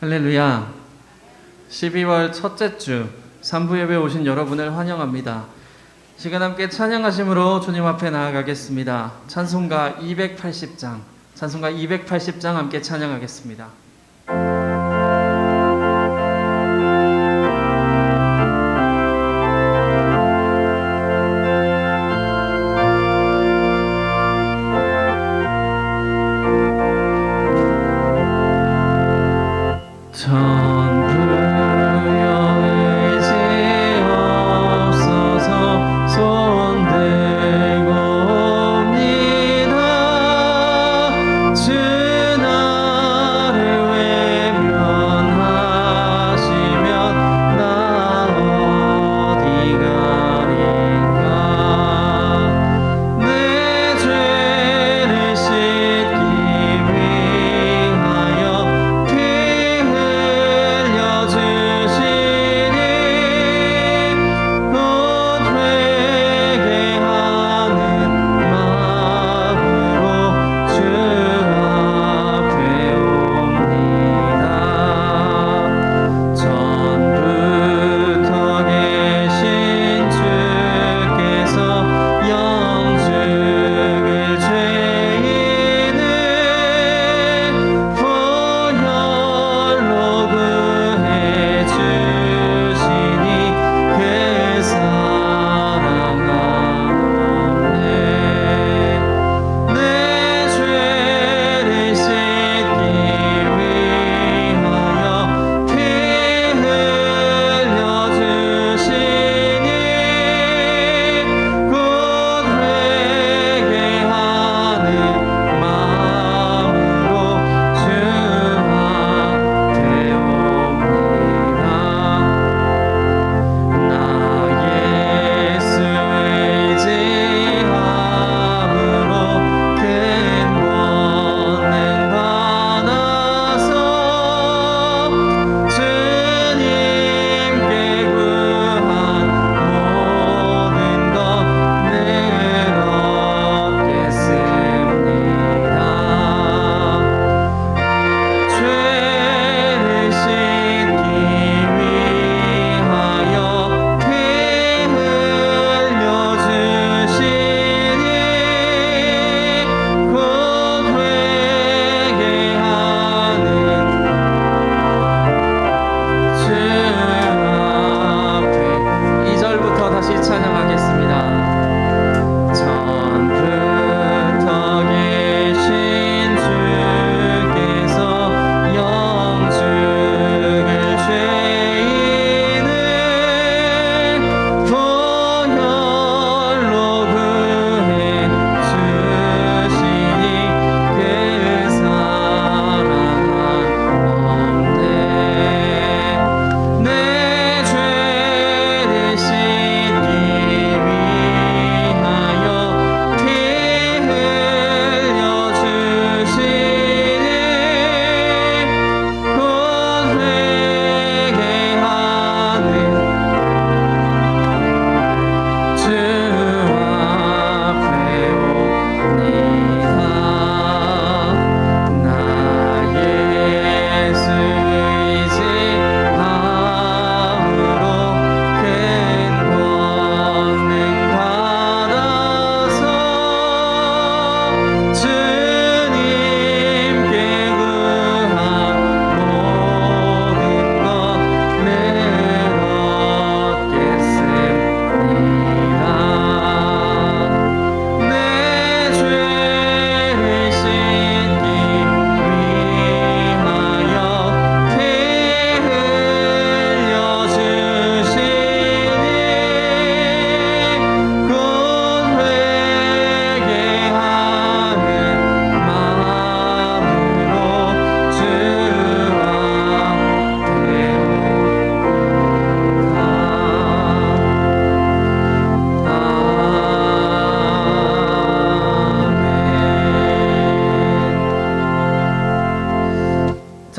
할렐루야. 12월 첫째 주 3부 예배에 오신 여러분을 환영합니다. 시간 함께 찬양하심으로 주님 앞에 나아가겠습니다. 찬송가 280장 함께 찬양하겠습니다.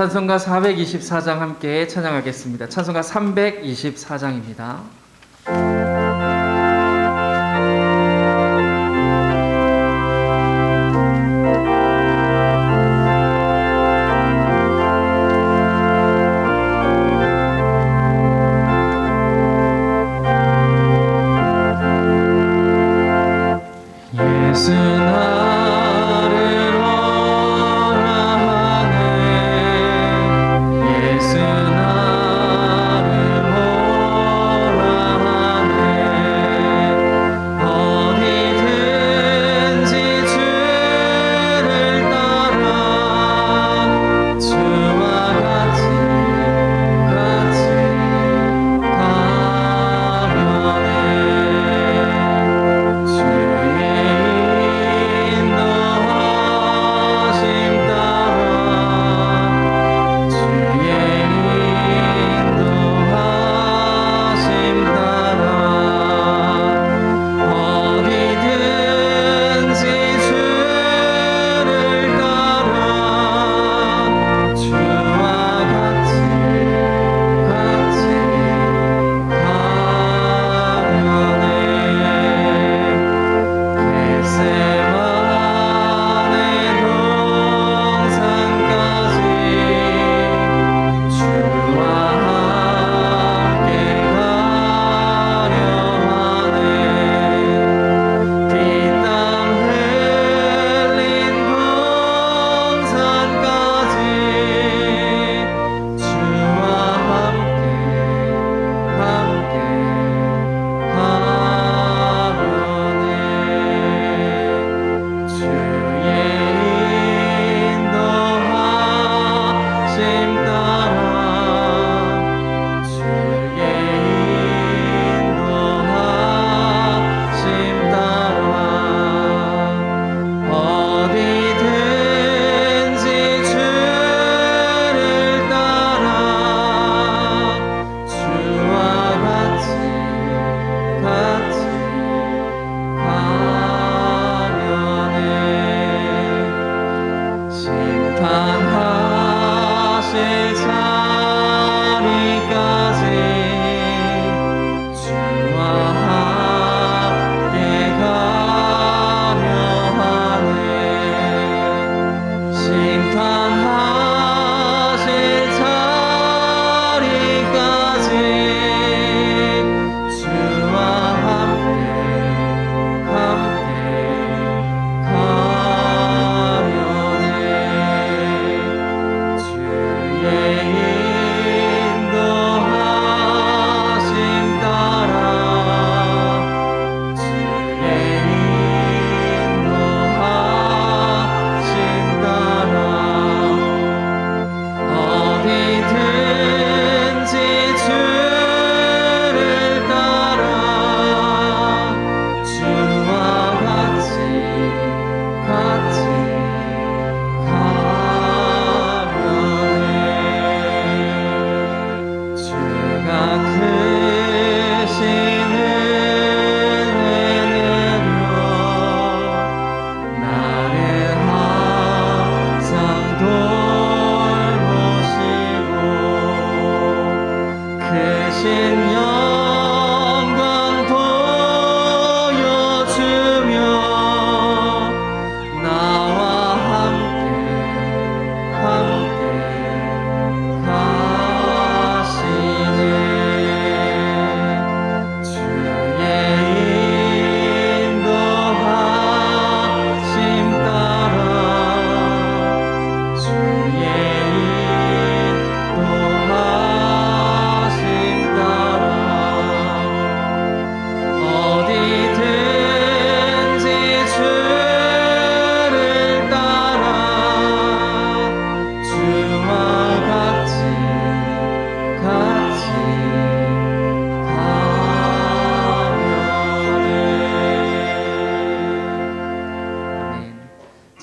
찬송가 424장 함께 찬양하겠습니다. 찬송가 324장입니다.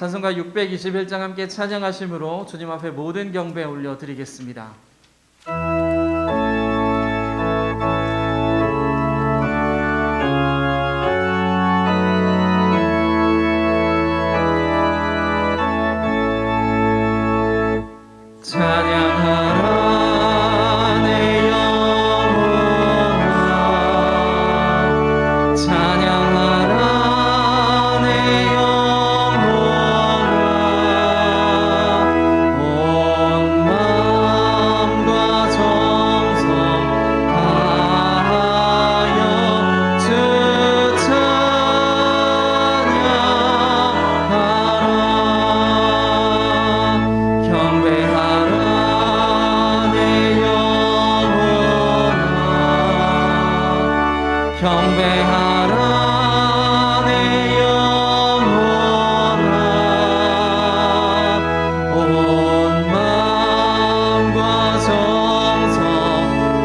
찬송가 621장 함께 찬양하심으로 주님 앞에 모든 경배 올려드리겠습니다. 찬양하라 내 영혼아, 찬양하라 내 영혼아, 온 마음과 정성 다하여 주 찬양하라. 경배하라 경배하라 내 영혼아, 온 마음과 정성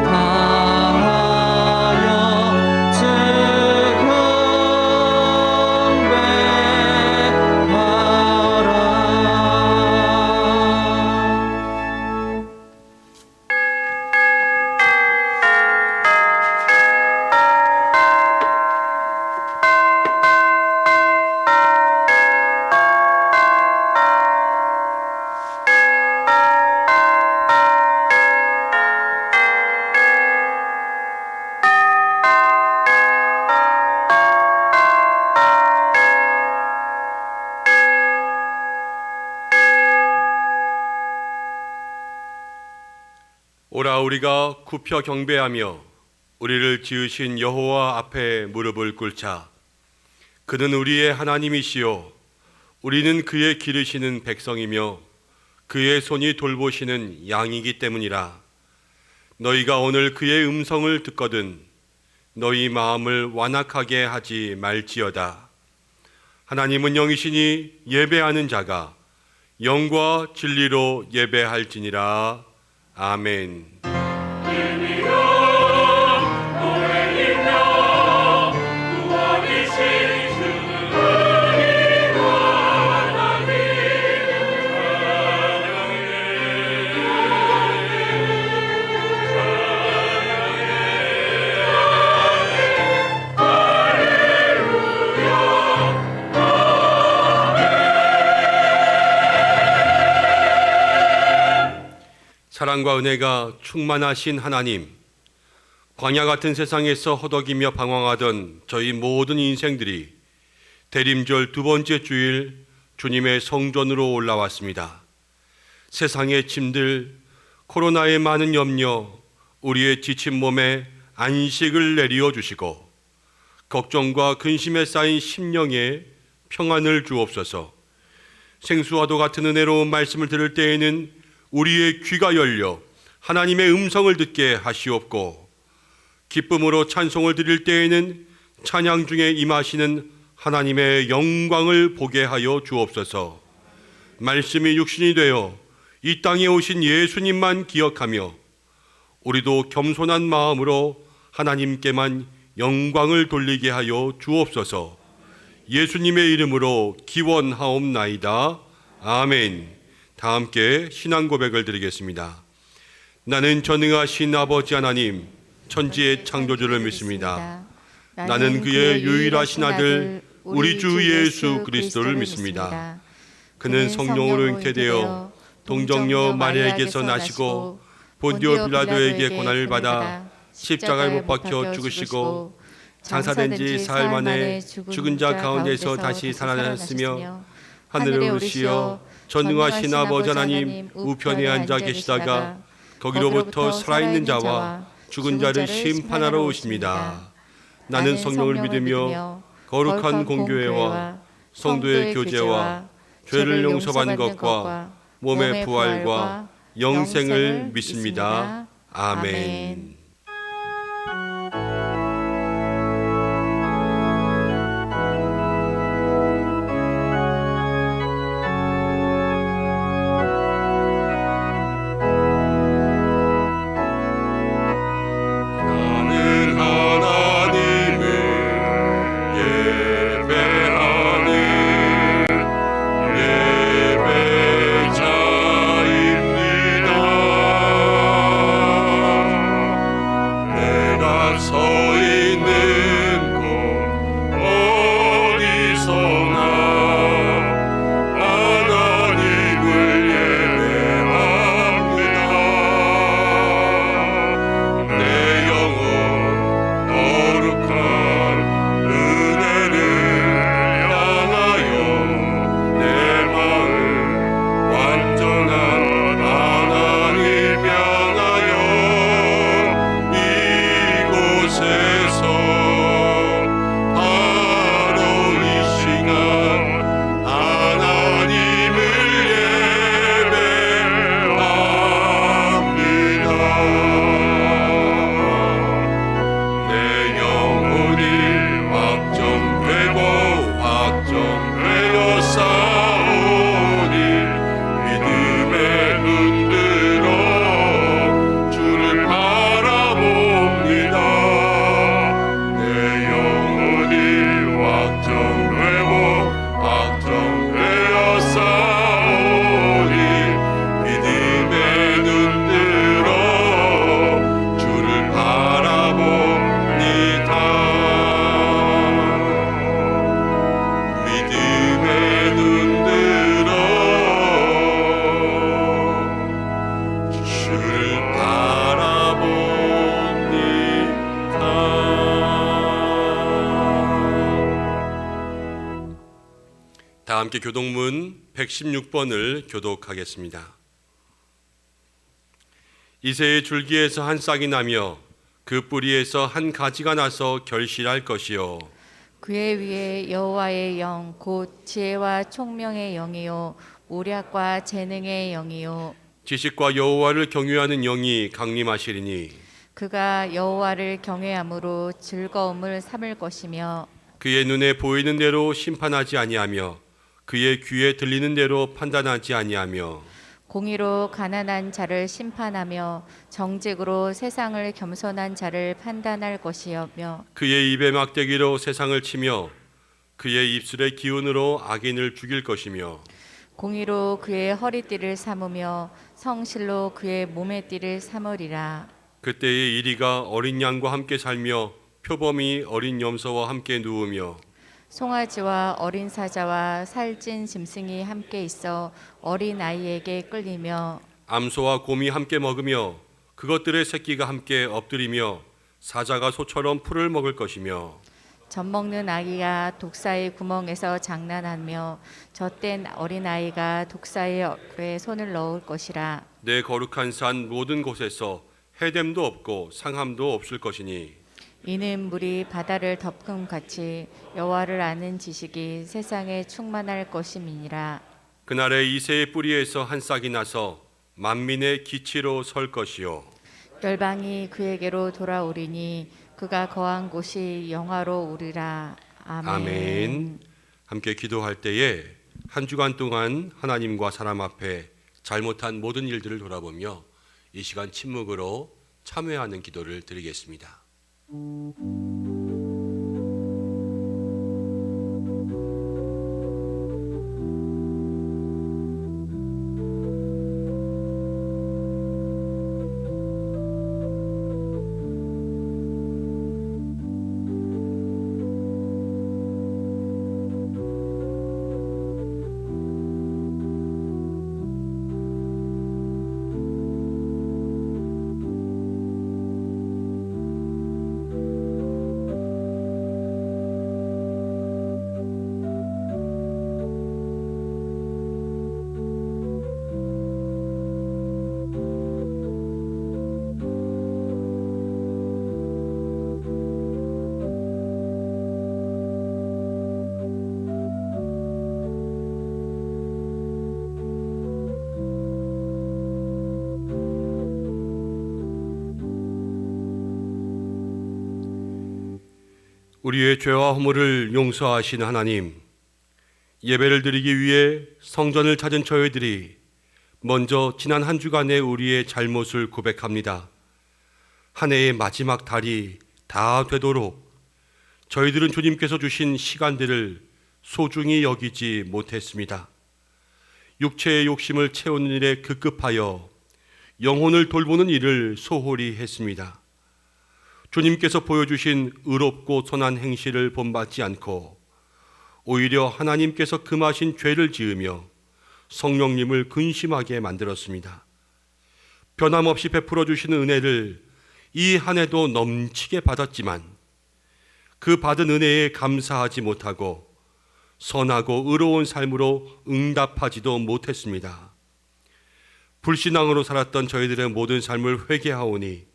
다하여 주 오라 우리가 굽혀 경배하며 우리를 지으신 여호와 앞에 무릎을 꿇자. 그는 우리의 하나님이시요 우리는 그의 기르시는 백성이며 그의 손이 돌보시는 양이기 때문이라. 너희가 오늘 그의 음성을 듣거든 너희 마음을 완악하게 하지 말지어다. 하나님은 영이시니 예배하는 자가 영과 진리로 예배할지니라. 아멘. 사랑과 은혜가 충만하신 하나님, 광야 같은 세상에서 허덕이며 방황하던 저희 모든 인생들이 대림절 두 번째 주일 주님의 성전으로 올라왔습니다. 세상의 짐들, 코로나의 많은 염려, 우리의 지친 몸에 안식을 내리어 주시고 걱정과 근심에 쌓인 심령에 평안을 주옵소서. 생수와도 같은 은혜로운 말씀을 들을 때에는 우리의 귀가 열려 하나님의 음성을 듣게 하시옵고, 기쁨으로 찬송을 드릴 때에는 찬양 중에 임하시는 하나님의 영광을 보게 하여 주옵소서. 말씀이 육신이 되어 이 땅에 오신 예수님만 기억하며 우리도 겸손한 마음으로 하나님께만 영광을 돌리게 하여 주옵소서. 예수님의 이름으로 기원하옵나이다. 아멘. 다 함께 신앙 고백을 드리겠습니다. 나는 전능하신 아버지 하나님, 천지의 창조주를 믿습니다. 나는 그의 유일하신 아들 우리 주 예수 그리스도를 믿습니다. 그는 성령으로 잉태되어 동정녀 마리아에게서 나시고 본디오 빌라도에게 고난을 받아 십자가에 못 박혀 죽으시고 장사된 지 사흘 만에 죽은 자 가운데서 다시 살아나셨으며 하늘에 오르시어 전능하신 아버지 하나님 우편에 앉아 계시다가 거기로부터 살아있는 자와 죽은 자를 심판하러 오십니다. 나는 성령을 믿으며 거룩한 공교회와 성도의 교제와 죄를 용서받는 것과 몸의 부활과 영생을 믿습니다. 아멘. 예 함께 교독문 116번을 교독하겠습니다. 이새의 줄기에서 한 싹이 나며 그 뿌리에서 한 가지가 나서 결실할 것이요 그의 위에 여호와의 영 곧 지혜와 총명의 영이요 모략과 재능의 영이요 지식과 여호와를 경외하는 영이 강림하시리니 그가 여호와를 경외함으로 즐거움을 삼을 것이며 그의 눈에 보이는 대로 심판하지 아니하며 그의 귀에 들리는 대로 판단하지 아니하며 공의로 가난한 자를 심판하며 정직으로 세상을 겸손한 자를 판단할 것이며 그의 입의 막대기로 세상을 치며 그의 입술의 기운으로 악인을 죽일 것이며 공의로 그의 허리띠를 삼으며 성실로 그의 몸의 띠를 삼으리라. 그때의 이리가 어린 양과 함께 살며 표범이 어린 염소와 함께 누우며 송아지와 어린 사자와 살찐 짐승이 함께 있어 어린 아이에게 끌리며 암소와 곰이 함께 먹으며 그것들의 새끼가 함께 엎드리며 사자가 소처럼 풀을 먹을 것이며 젖 먹는 아기가 독사의 구멍에서 장난하며 젖된 어린 아이가 독사의 얼굴에 손을 넣을 것이라. 내 거룩한 산 모든 곳에서 해됨도 없고 상함도 없을 것이니 이는 물이 바다를 덮음 같이 여호와를 아는 지식이 세상에 충만할 것임이니라. 그날에 이새의 뿌리에서 한 싹이 나서 만민의 기치로 설 것이요 열방이 그에게로 돌아오리니 그가 거한 곳이 영화로우리라. 아멘. 아멘. 함께 기도할 때에 한 주간 동안 하나님과 사람 앞에 잘못한 모든 일들을 돌아보며 이 시간 침묵으로 참회하는 기도를 드리겠습니다. 우리의 죄와 허물을 용서하신 하나님, 예배를 드리기 위해 성전을 찾은 저희들이 먼저 지난 한 주간의 우리의 잘못을 고백합니다. 한 해의 마지막 달이 다 되도록 저희들은 주님께서 주신 시간들을 소중히 여기지 못했습니다. 육체의 욕심을 채우는 일에 급급하여 영혼을 돌보는 일을 소홀히 했습니다. 주님께서 보여주신 의롭고 선한 행실을 본받지 않고 오히려 하나님께서 금하신 죄를 지으며 성령님을 근심하게 만들었습니다. 변함없이 베풀어 주시는 은혜를 이 한 해도 넘치게 받았지만 그 받은 은혜에 감사하지 못하고 선하고 의로운 삶으로 응답하지도 못했습니다. 불신앙으로 살았던 저희들의 모든 삶을 회개하오니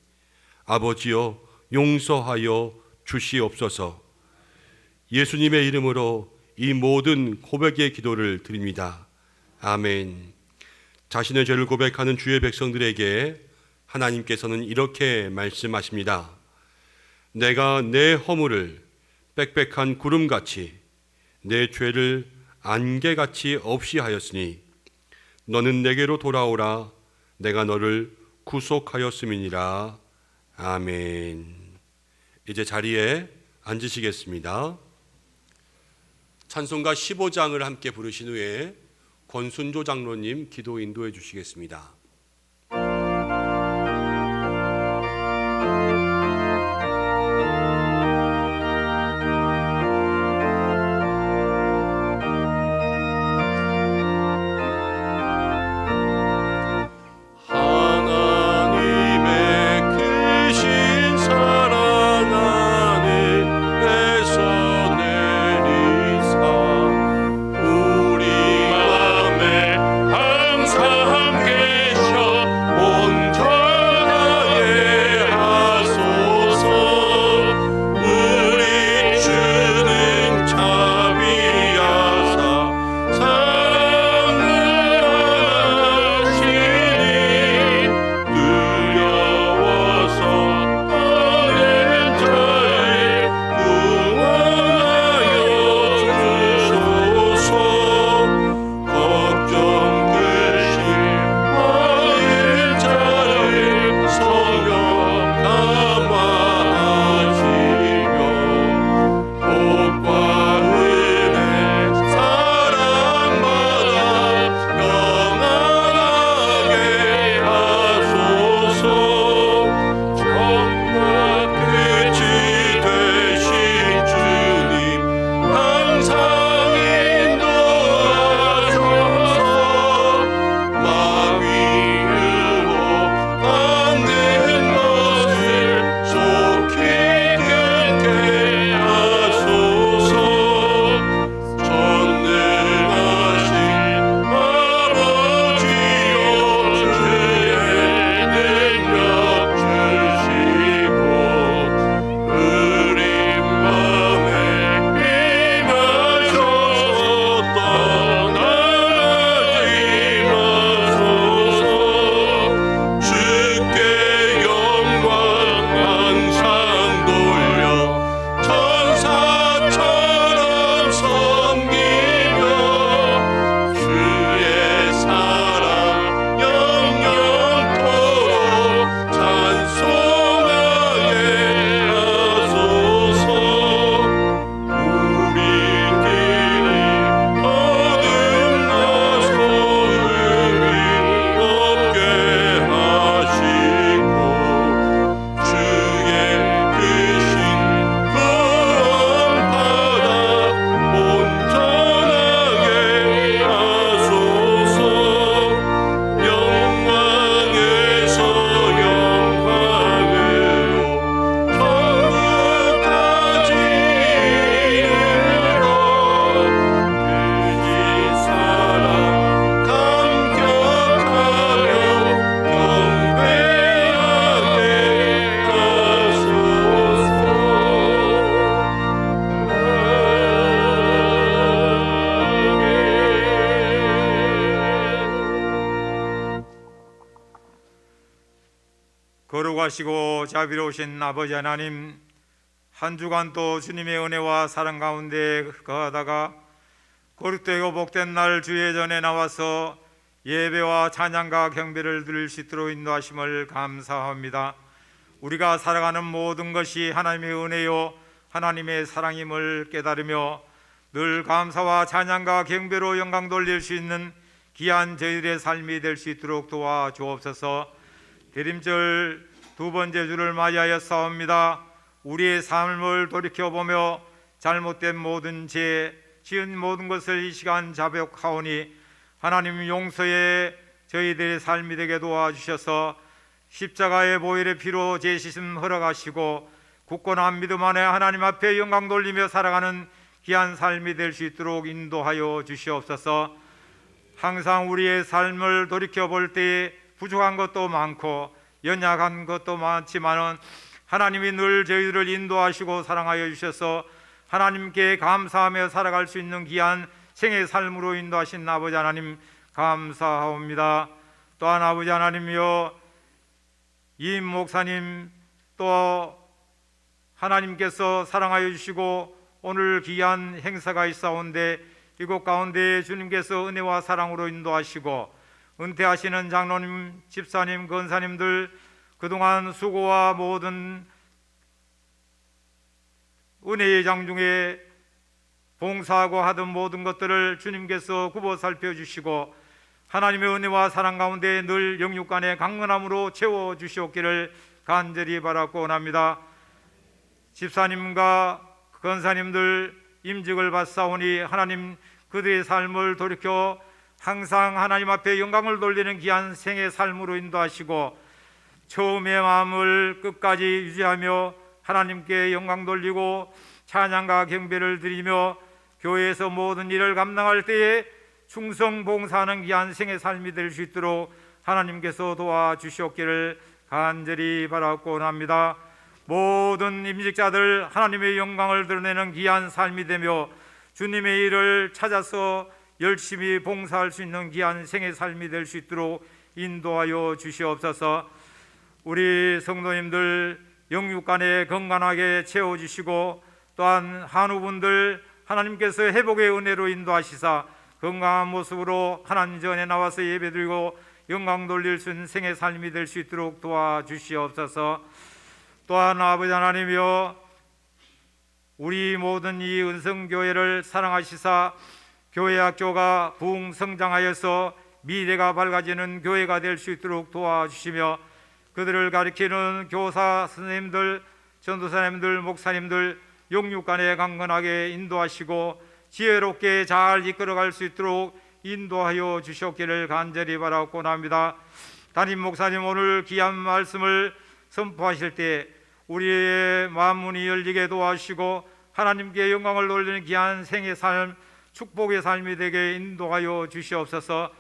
아버지여 용서하여 주시옵소서. 예수님의 이름으로 이 모든 고백의 기도를 드립니다. 아멘. 자신의 죄를 고백하는 주의 백성들에게 하나님께서는 이렇게 말씀하십니다. 내가 내 허물을 빽빽한 구름같이 내 죄를 안개같이 없이 하였으니 너는 내게로 돌아오라. 내가 너를 구속하였음이니라. 아멘. 이제 자리에 앉으시겠습니다. 찬송가 15장을 함께 부르신 후에 권순조 장로님 기도 인도해 주시겠습니다. 우리 인도하시고 자비로우신 아버지 하나님, 한 주간 또 주님의 은혜와 사랑 가운데 거하다가 거룩되고 복된 날 주의 전에 나와서 예배와 찬양과 경배를 드릴 수 있도록 인도하심을 감사합니다. 우리가 살아가는 모든 것이 하나님의 은혜요 하나님의 사랑임을 깨달으며 늘 감사와 찬양과 경배로 영광 돌릴 수 있는 귀한 저희들의 삶이 될 수 있도록 도와주옵소서. 대림절 두 번째 주를 맞이하여 싸웁니다. 우리의 삶을 돌이켜보며 잘못된 모든 죄, 지은 모든 것을 이 시간 자백하오니 하나님 용서에 저희들의 삶이 되게 도와주셔서 십자가의 보혈의 피로 죄 씻음 허락하시고 굳건한 믿음 안에 하나님 앞에 영광 돌리며 살아가는 귀한 삶이 될 수 있도록 인도하여 주시옵소서. 항상 우리의 삶을 돌이켜볼 때에 부족한 것도 많고 연약한 것도 많지만은 하나님이 늘 저희들을 인도하시고 사랑하여 주셔서 하나님께 감사하며 살아갈 수 있는 귀한 생의 삶으로 인도하신 아버지 하나님 감사하옵니다. 또한 아버지 하나님이여, 임 목사님 또 하나님께서 사랑하여 주시고 오늘 귀한 행사가 있사온데 이곳 가운데 주님께서 은혜와 사랑으로 인도하시고 은퇴하시는 장로님, 집사님, 권사님들 그동안 수고와 모든 은혜의 장중에 봉사하고 하던 모든 것들을 주님께서 굽어 살펴주시고 하나님의 은혜와 사랑 가운데 늘 영육간의 강건함으로 채워주시옵기를 간절히 바라고 원합니다. 집사님과 권사님들 임직을 받사오니 하나님 그들의 삶을 돌이켜 항상 하나님 앞에 영광을 돌리는 귀한 생의 삶으로 인도하시고 처음의 마음을 끝까지 유지하며 하나님께 영광 돌리고 찬양과 경배를 드리며 교회에서 모든 일을 감당할 때에 충성 봉사하는 귀한 생의 삶이 될 수 있도록 하나님께서 도와주시옵기를 간절히 바라고 원합니다. 모든 임직자들 하나님의 영광을 드러내는 귀한 삶이 되며 주님의 일을 찾아서 열심히 봉사할 수 있는 귀한 생의 삶이 될 수 있도록 인도하여 주시옵소서. 우리 성도님들 영육간에 건강하게 채워주시고 또한 한우분들 하나님께서 회복의 은혜로 인도하시사 건강한 모습으로 하나님 전에 나와서 예배드리고 영광 돌릴 수 있는 생의 삶이 될 수 있도록 도와주시옵소서. 또한 아버지 하나님이여, 우리 모든 이 은성교회를 사랑하시사 교회 학교가 부흥 성장하여서 미래가 밝아지는 교회가 될 수 있도록 도와주시며 그들을 가리키는 교사 선생님들, 전도사님들, 목사님들 영육간에 강건하게 인도하시고 지혜롭게 잘 이끌어갈 수 있도록 인도하여 주셨기를 간절히 바라고 합니다. 담임 목사님 오늘 귀한 말씀을 선포하실 때 우리의 마음문이 열리게 도와주시고 하나님께 영광을 돌리는 귀한 생의 삶, 축복의 삶이 되게 인도하여 주시옵소서.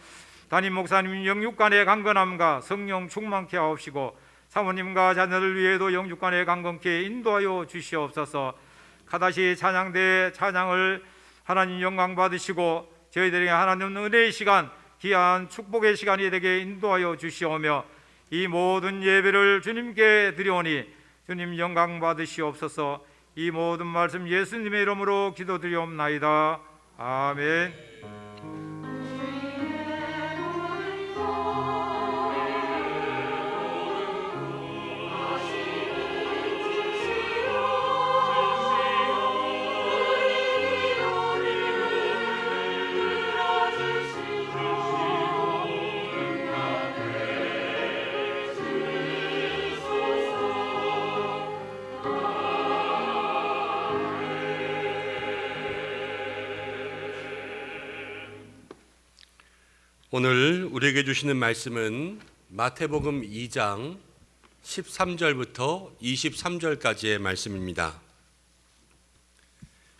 담임 목사님 영육간의 강건함과 성령 충만케 하옵시고 사모님과 자녀들 위에도 영육간의 강건케 인도하여 주시옵소서. 가다시 찬양대 찬양을 하나님 영광 받으시고 저희들에게 하나님 은혜의 시간, 귀한 축복의 시간이 되게 인도하여 주시오며 이 모든 예배를 주님께 드리오니 주님 영광 받으시옵소서. 이 모든 말씀 예수님의 이름으로 기도드리옵나이다. 아멘. 오늘 우리에게 주시는 말씀은 마태복음 2장 13절부터 23절까지의 말씀입니다.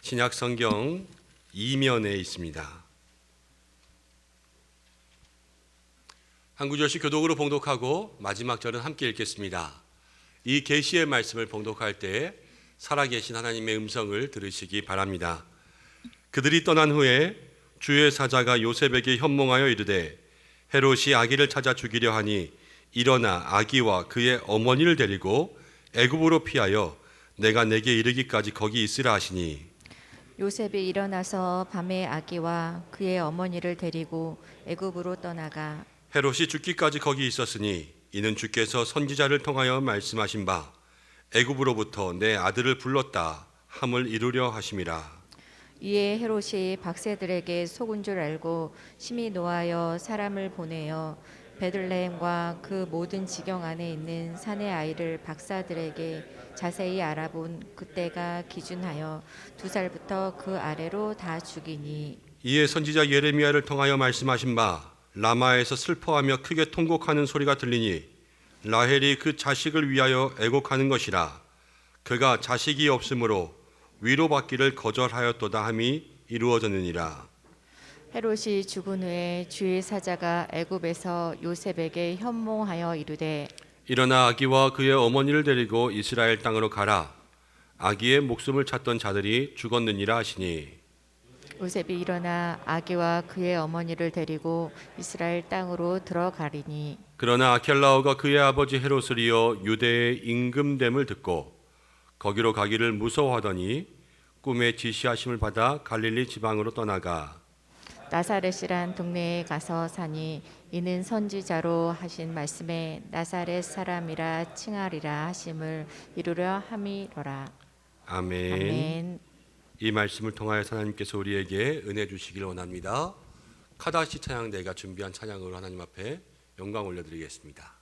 신약 성경 2면에 있습니다. 한 구절씩 교독으로 봉독하고 마지막 절은 함께 읽겠습니다. 이 계시의 말씀을 봉독할 때 살아계신 하나님의 음성을 들으시기 바랍니다. 그들이 떠난 후에 주의 사자가 요셉에게 현몽하여 이르되 헤롯이 아기를 찾아 죽이려 하니 일어나 아기와 그의 어머니를 데리고 애굽으로 피하여 내가 내게 이르기까지 거기 있으라 하시니 요셉이 일어나서 밤에 아기와 그의 어머니를 데리고 애굽으로 떠나가 헤롯이 죽기까지 거기 있었으니 이는 주께서 선지자를 통하여 말씀하신 바 애굽으로부터 내 아들을 불렀다 함을 이루려 하심이라. 이에 헤롯이 박새들에게 속은 줄 알고 심히 노하여 사람을 보내어 베들레헴과 그 모든 지경 안에 있는 산의 아이를 박사들에게 자세히 알아본 그때가 기준하여 2살부터 그 아래로 다 죽이니 이에 선지자 예레미야를 통하여 말씀하신 바 라마에서 슬퍼하며 크게 통곡하는 소리가 들리니 라헬이 그 자식을 위하여 애곡하는 것이라. 그가 자식이 없으므로 위로받기를 거절하였도다 함이 이루어졌느니라. 헤롯이 죽은 후에 주의 사자가 애굽에서 요셉에게 현몽하여 이르되 일어나 아기와 그의 어머니를 데리고 이스라엘 땅으로 가라. 아기의 목숨을 찾던 자들이 죽었느니라 하시니 요셉이 일어나 아기와 그의 어머니를 데리고 이스라엘 땅으로 들어가리니 그러나 아켈라오가 그의 아버지 헤롯을 이어 유대의 임금됨을 듣고 거기로 가기를 무서워하더니 꿈에 지시하심을 받아 갈릴리 지방으로 떠나가 나사렛이란 동네에 가서 사니 이는 선지자로 하신 말씀에 나사렛 사람이라 칭하리라 하심을 이루려 함이로라. 아멘. 아멘. 이 말씀을 통하여 하나님께서 우리에게 은혜 주시기를 원합니다. 카다시 찬양대가 준비한 찬양으로 하나님 앞에 영광 올려드리겠습니다.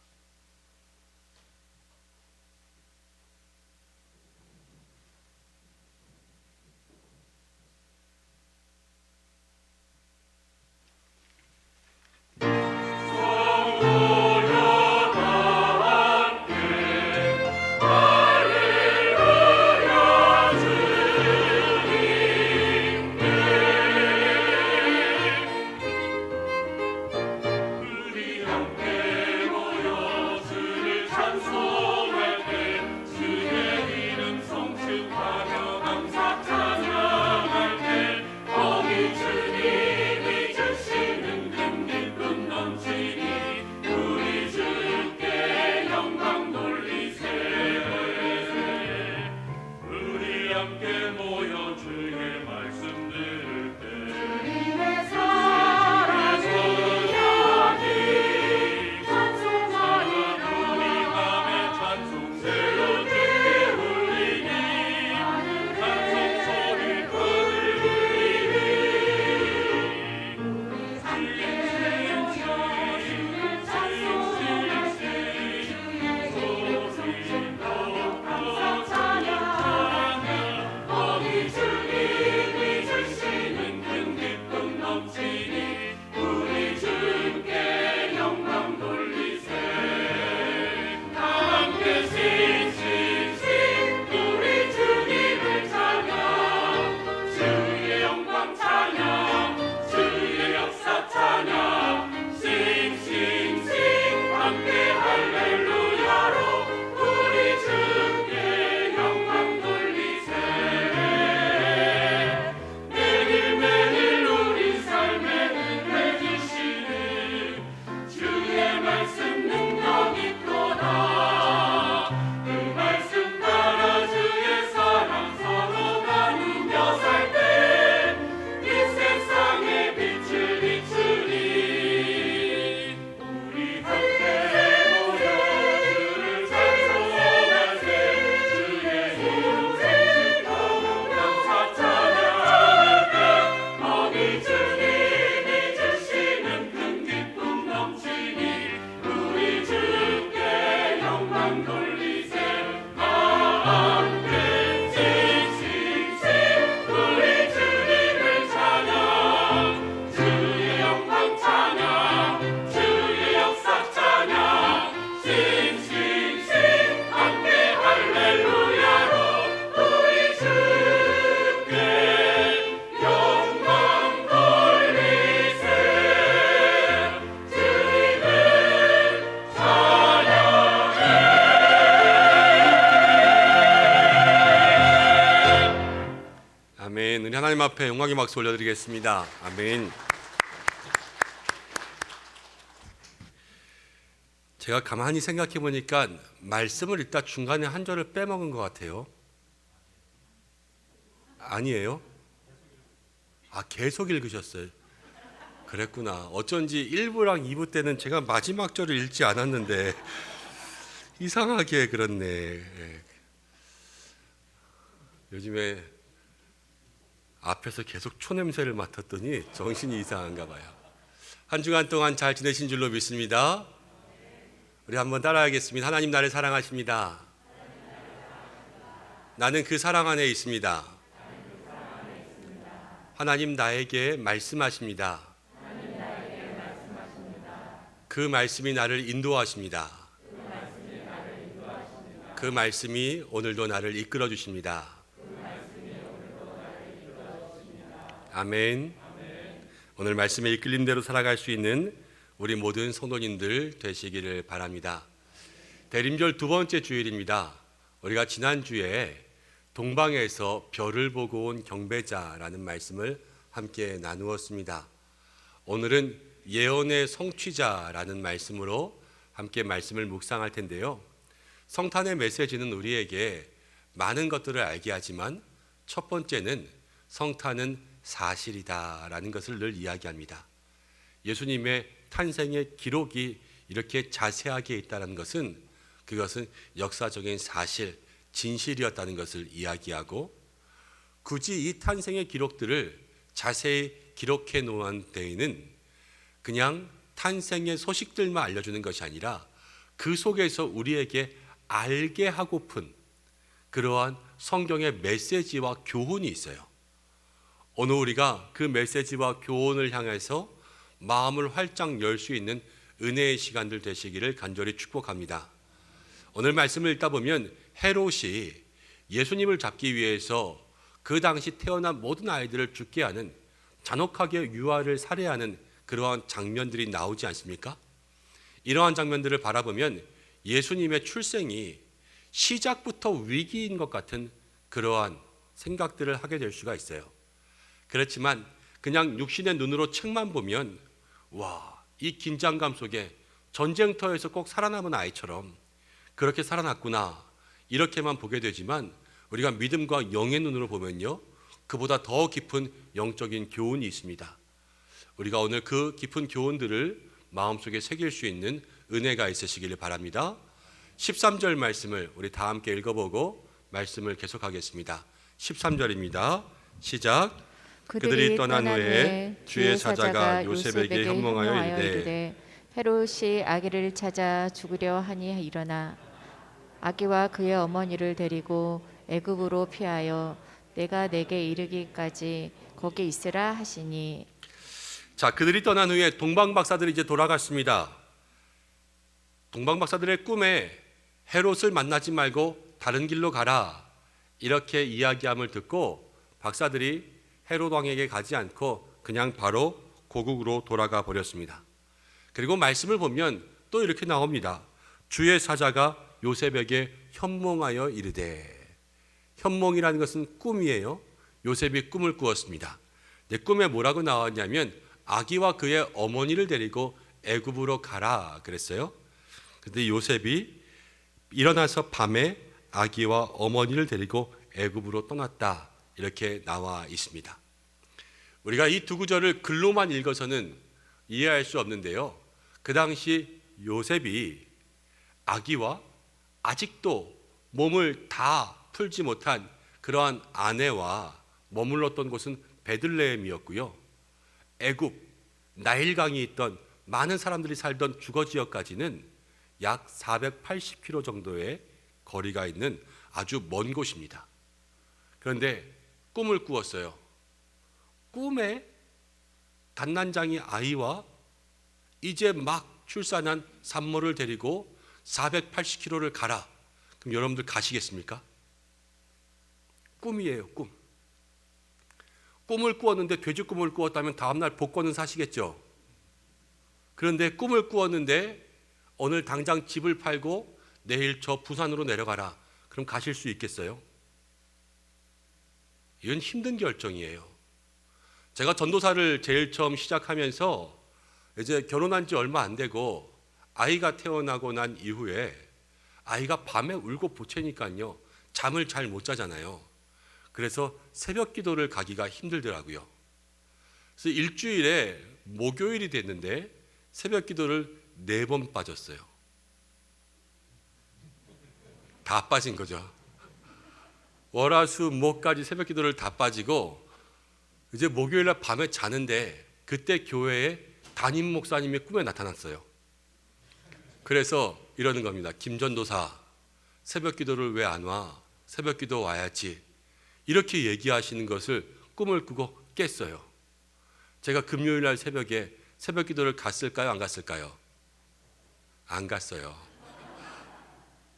아멘. 은혜 하나님 앞에 영광의 박수 올려드리겠습니다. 아멘. 제가 가만히 생각해 보니까 말씀을 읽다 중간에 한 절을 빼먹은 것 같아요. 아니에요? 계속 읽으셨어요. 그랬구나. 어쩐지 1부랑 2부 때는 제가 마지막 절을 읽지 않았는데 이상하게 그렇네. 예. 요즘에 앞에서 계속 초냄새를 맡았더니 정신이 이상한가 봐요. 한 주간 동안 잘 지내신 줄로 믿습니다. 우리 한번 따라하겠습니다. 하나님 나를 사랑하십니다. 나는 그 사랑 안에 있습니다. 하나님 나에게 말씀하십니다. 그 말씀이 나를 인도하십니다. 그 말씀이 오늘도 나를 이끌어 주십니다. 아멘. 오늘 말씀에 이끌린 대로 살아갈 수 있는 우리 모든 성도님들 되시기를 바랍니다. 대림절 두 번째 주일입니다. 우리가 지난주에 동방에서 별을 보고 온 경배자라는 말씀을 함께 나누었습니다. 오늘은 예언의 성취자라는 말씀으로 함께 말씀을 묵상할 텐데요. 성탄의 메시지는 우리에게 많은 것들을 알게 하지만 첫 번째는 성탄은 사실이다라는 것을 늘 이야기합니다. 예수님의 탄생의 기록이 이렇게 자세하게 있다는 것은 그것은 역사적인 사실, 진실이었다는 것을 이야기하고 굳이 이 탄생의 기록들을 자세히 기록해 놓은 데에는 그냥 탄생의 소식들만 알려주는 것이 아니라 그 속에서 우리에게 알게 하고픈 그러한 성경의 메시지와 교훈이 있어요. 오늘 우리가 그 메시지와 교훈을 향해서 마음을 활짝 열 수 있는 은혜의 시간들 되시기를 간절히 축복합니다. 오늘 말씀을 읽다 보면 헤롯이 예수님을 잡기 위해서 그 당시 태어난 모든 아이들을 죽게 하는 잔혹하게 유아를 살해하는 그러한 장면들이 나오지 않습니까? 이러한 장면들을 바라보면 예수님의 출생이 시작부터 위기인 것 같은 그러한 생각들을 하게 될 수가 있어요. 그렇지만 그냥 육신의 눈으로 책만 보면 와, 이 긴장감 속에 전쟁터에서 꼭 살아남은 아이처럼 그렇게 살아났구나 이렇게만 보게 되지만 우리가 믿음과 영의 눈으로 보면요 그보다 더 깊은 영적인 교훈이 있습니다. 우리가 오늘 그 깊은 교훈들을 마음속에 새길 수 있는 은혜가 있으시기를 바랍니다. 13절 말씀을 우리 다 함께 읽어보고 말씀을 계속하겠습니다. 13절입니다. 시작. 그들이 떠난 후에 주의 사자가 요셉에게 현몽하여 이르되 헤롯이 아기를 찾아 죽으려 하니 일어나 아기와 그의 어머니를 데리고 애굽으로 피하여 내가 내게 이르기까지 거기 있으라 하시니. 자, 그들이 떠난 후에 동방박사들이 이제 돌아갔습니다. 동방박사들의 꿈에 헤롯을 만나지 말고 다른 길로 가라 이렇게 이야기함을 듣고 박사들이 헤롯 왕에게 가지 않고 그냥 바로 고국으로 돌아가 버렸습니다. 그리고 말씀을 보면 또 이렇게 나옵니다. 주의 사자가 요셉에게 현몽하여 이르되. 현몽이라는 것은 꿈이에요. 요셉이 꿈을 꾸었습니다. 꿈에 뭐라고 나왔냐면 아기와 그의 어머니를 데리고 애굽으로 가라 그랬어요. 그런데 요셉이 일어나서 밤에 아기와 어머니를 데리고 애굽으로 떠났다 이렇게 나와 있습니다. 우리가 이 두 구절을 글로만 읽어서는 이해할 수 없는데요. 그 당시 요셉이 아기와 아직도 몸을 다 풀지 못한 그러한 아내와 머물렀던 곳은 베들레헴이었고요. 애굽, 나일강이 있던 많은 사람들이 살던 주거 지역까지는 약 480km 정도의 거리가 있는 아주 먼 곳입니다. 그런데 꿈을 꾸었어요. 꿈에 단난장이 아이와 이제 막 출산한 산모를 데리고 480km를 가라. 그럼 여러분들 가시겠습니까? 꿈이에요, 꿈. 꿈을 꾸었는데 돼지 꿈을 꾸었다면 다음날 복권은 사시겠죠. 그런데 꿈을 꾸었는데 오늘 당장 집을 팔고 내일 저 부산으로 내려가라. 그럼 가실 수 있겠어요? 이건 힘든 결정이에요. 제가 전도사를 제일 처음 시작하면서 이제 결혼한 지 얼마 안 되고 아이가 태어나고 난 이후에 아이가 밤에 울고 보채니까요 잠을 잘 못 자잖아요. 그래서 새벽 기도를 가기가 힘들더라고요. 그래서 일주일에 목요일이 됐는데 새벽 기도를 4번 빠졌어요. 다 빠진 거죠. 월화수목까지 새벽 기도를 다 빠지고 이제 목요일 날 밤에 자는데 그때 교회에 담임 목사님이 꿈에 나타났어요. 그래서 이러는 겁니다. 김 전도사, 새벽 기도를 왜 안 와? 새벽 기도 와야지. 이렇게 얘기하시는 것을 꿈을 꾸고 깼어요. 제가 금요일 날 새벽에 새벽 기도를 갔을까요? 안 갔을까요? 안 갔어요.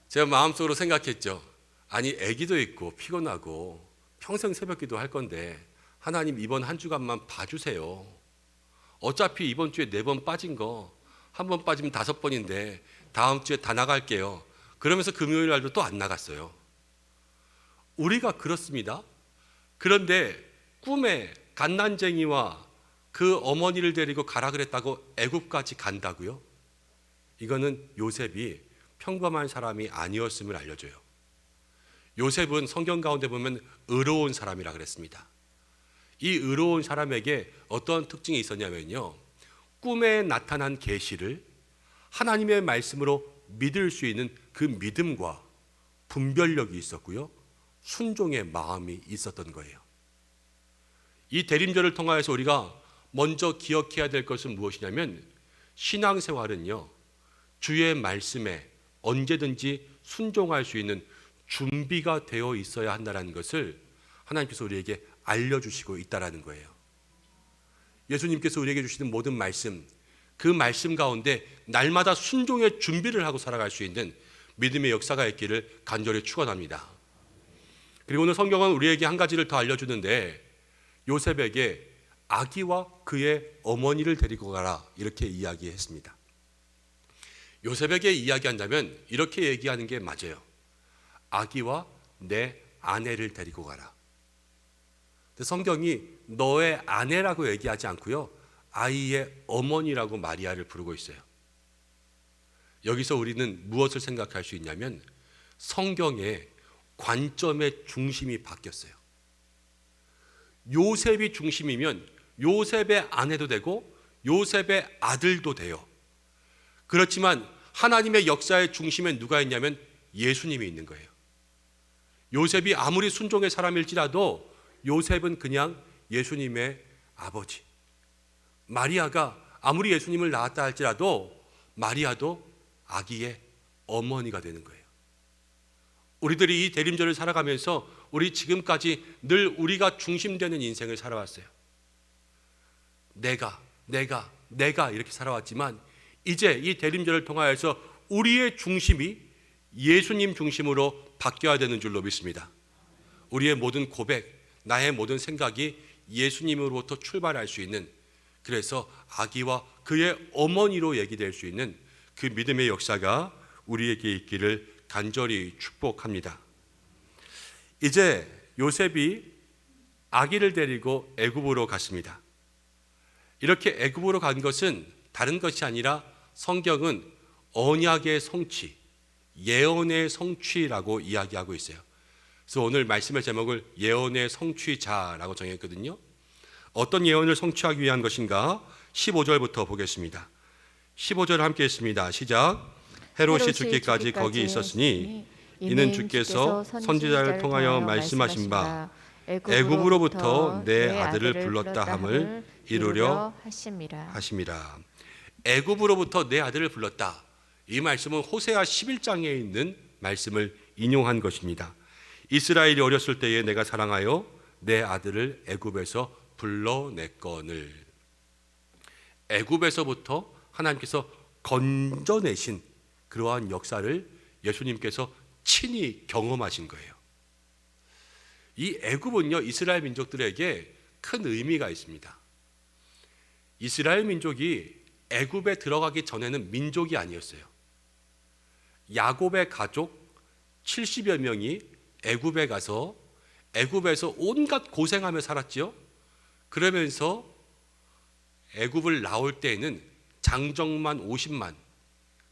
제가 마음속으로 생각했죠. 아니 애기도 있고 피곤하고 평생 새벽 기도 할 건데 하나님 이번 한 주간만 봐주세요. 어차피 이번 주에 4번 빠진 거 한 번 빠지면 5번인데 다음 주에 다 나갈게요. 그러면서 금요일 날도 또 안 나갔어요. 우리가 그렇습니다. 그런데 꿈에 갓난쟁이와 그 어머니를 데리고 가라 그랬다고 애굽까지 간다고요? 이거는 요셉이 평범한 사람이 아니었음을 알려줘요. 요셉은 성경 가운데 보면 의로운 사람이라 그랬습니다. 이 의로운 사람에게 어떤 특징이 있었냐면요, 꿈에 나타난 계시를 하나님의 말씀으로 믿을 수 있는 그 믿음과 분별력이 있었고요, 순종의 마음이 있었던 거예요. 이 대림절을 통하여서 우리가 먼저 기억해야 될 것은 무엇이냐면, 신앙생활은요 주의 말씀에 언제든지 순종할 수 있는 준비가 되어 있어야 한다는 것을 하나님께서 우리에게 알려주시고 있다는 거예요. 예수님께서 우리에게 주시는 모든 말씀, 그 말씀 가운데 날마다 순종의 준비를 하고 살아갈 수 있는 믿음의 역사가 있기를 간절히 축원합니다. 그리고 오늘 성경은 우리에게 한 가지를 더 알려주는데, 요셉에게 아기와 그의 어머니를 데리고 가라 이렇게 이야기했습니다. 요셉에게 이야기한다면 이렇게 얘기하는 게 맞아요. 아기와 내 아내를 데리고 가라. 성경이 너의 아내라고 얘기하지 않고요, 아이의 어머니라고 마리아를 부르고 있어요. 여기서 우리는 무엇을 생각할 수 있냐면, 성경의 관점의 중심이 바뀌었어요. 요셉이 중심이면 요셉의 아내도 되고 요셉의 아들도 돼요. 그렇지만 하나님의 역사의 중심에 누가 있냐면 예수님이 있는 거예요. 요셉이 아무리 순종의 사람일지라도 요셉은 그냥 예수님의 아버지, 마리아가 아무리 예수님을 낳았다 할지라도 마리아도 아기의 어머니가 되는 거예요. 우리들이 이 대림절을 살아가면서 우리 지금까지 늘 우리가 중심되는 인생을 살아왔어요. 내가 이렇게 살아왔지만 이제 이 대림절을 통하여서 우리의 중심이 예수님 중심으로 바뀌어야 되는 줄로 믿습니다. 우리의 모든 고백, 나의 모든 생각이 예수님으로부터 출발할 수 있는, 그래서 아기와 그의 어머니로 얘기될 수 있는 그 믿음의 역사가 우리에게 있기를 간절히 축복합니다. 이제 요셉이 아기를 데리고 애굽으로 갔습니다. 이렇게 애굽으로 간 것은 다른 것이 아니라 성경은 언약의 성취, 예언의 성취라고 이야기하고 있어요. 그래서 오늘 말씀의 제목을 예언의 성취자라고 정했거든요. 어떤 예언을 성취하기 위한 것인가? 15절부터 보겠습니다. 15절 함께 했습니다. 시작. 헤롯이 죽기까지 거기 있었으니 이는 주께서 선지자를 통하여 말씀하신 바 애굽으로부터 내 아들을 불렀다 함을 이루려 하심이라. 애굽으로부터 내 아들을 불렀다. 이 말씀은 호세아 11장에 있는 말씀을 인용한 것입니다. 이스라엘이 어렸을 때에 내가 사랑하여 내 아들을 애굽에서 불러냈거늘. 애굽에서부터 하나님께서 건져내신 그러한 역사를 예수님께서 친히 경험하신 거예요. 이 애굽은요, 이스라엘 민족들에게 큰 의미가 있습니다. 이스라엘 민족이 애굽에 들어가기 전에는 민족이 아니었어요. 야곱의 가족 70여 명이 애굽에 가서 애굽에서 온갖 고생하며 살았지요. 그러면서 애굽을 나올 때에는 장정만 50만,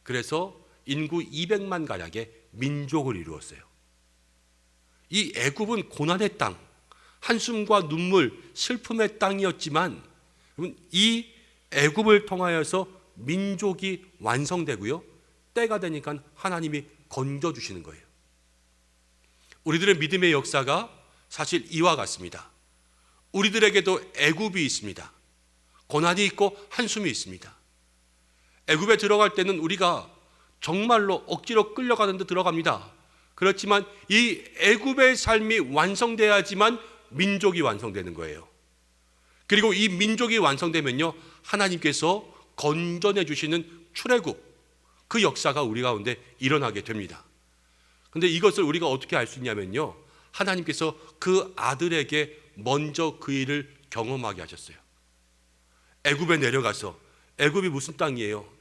그래서 인구 200만 가량의 민족을 이루었어요. 이 애굽은 고난의 땅, 한숨과 눈물, 슬픔의 땅이었지만 이 애굽을 통하여서 민족이 완성되고요. 때가 되니까 하나님이 건져주시는 거예요. 우리들의 믿음의 역사가 사실 이와 같습니다. 우리들에게도 애굽이 있습니다. 고난이 있고 한숨이 있습니다. 애굽에 들어갈 때는 우리가 정말로 억지로 끌려가는 데 들어갑니다. 그렇지만 이 애굽의 삶이 완성돼야지만 민족이 완성되는 거예요. 그리고 이 민족이 완성되면요, 하나님께서 건져내 주시는 출애굽, 그 역사가 우리 가운데 일어나게 됩니다. 그런데 이것을 우리가 어떻게 알 수 있냐면요, 하나님께서 그 아들에게 먼저 그 일을 경험하게 하셨어요. 애굽에 내려가서, 애굽이 무슨 땅이에요?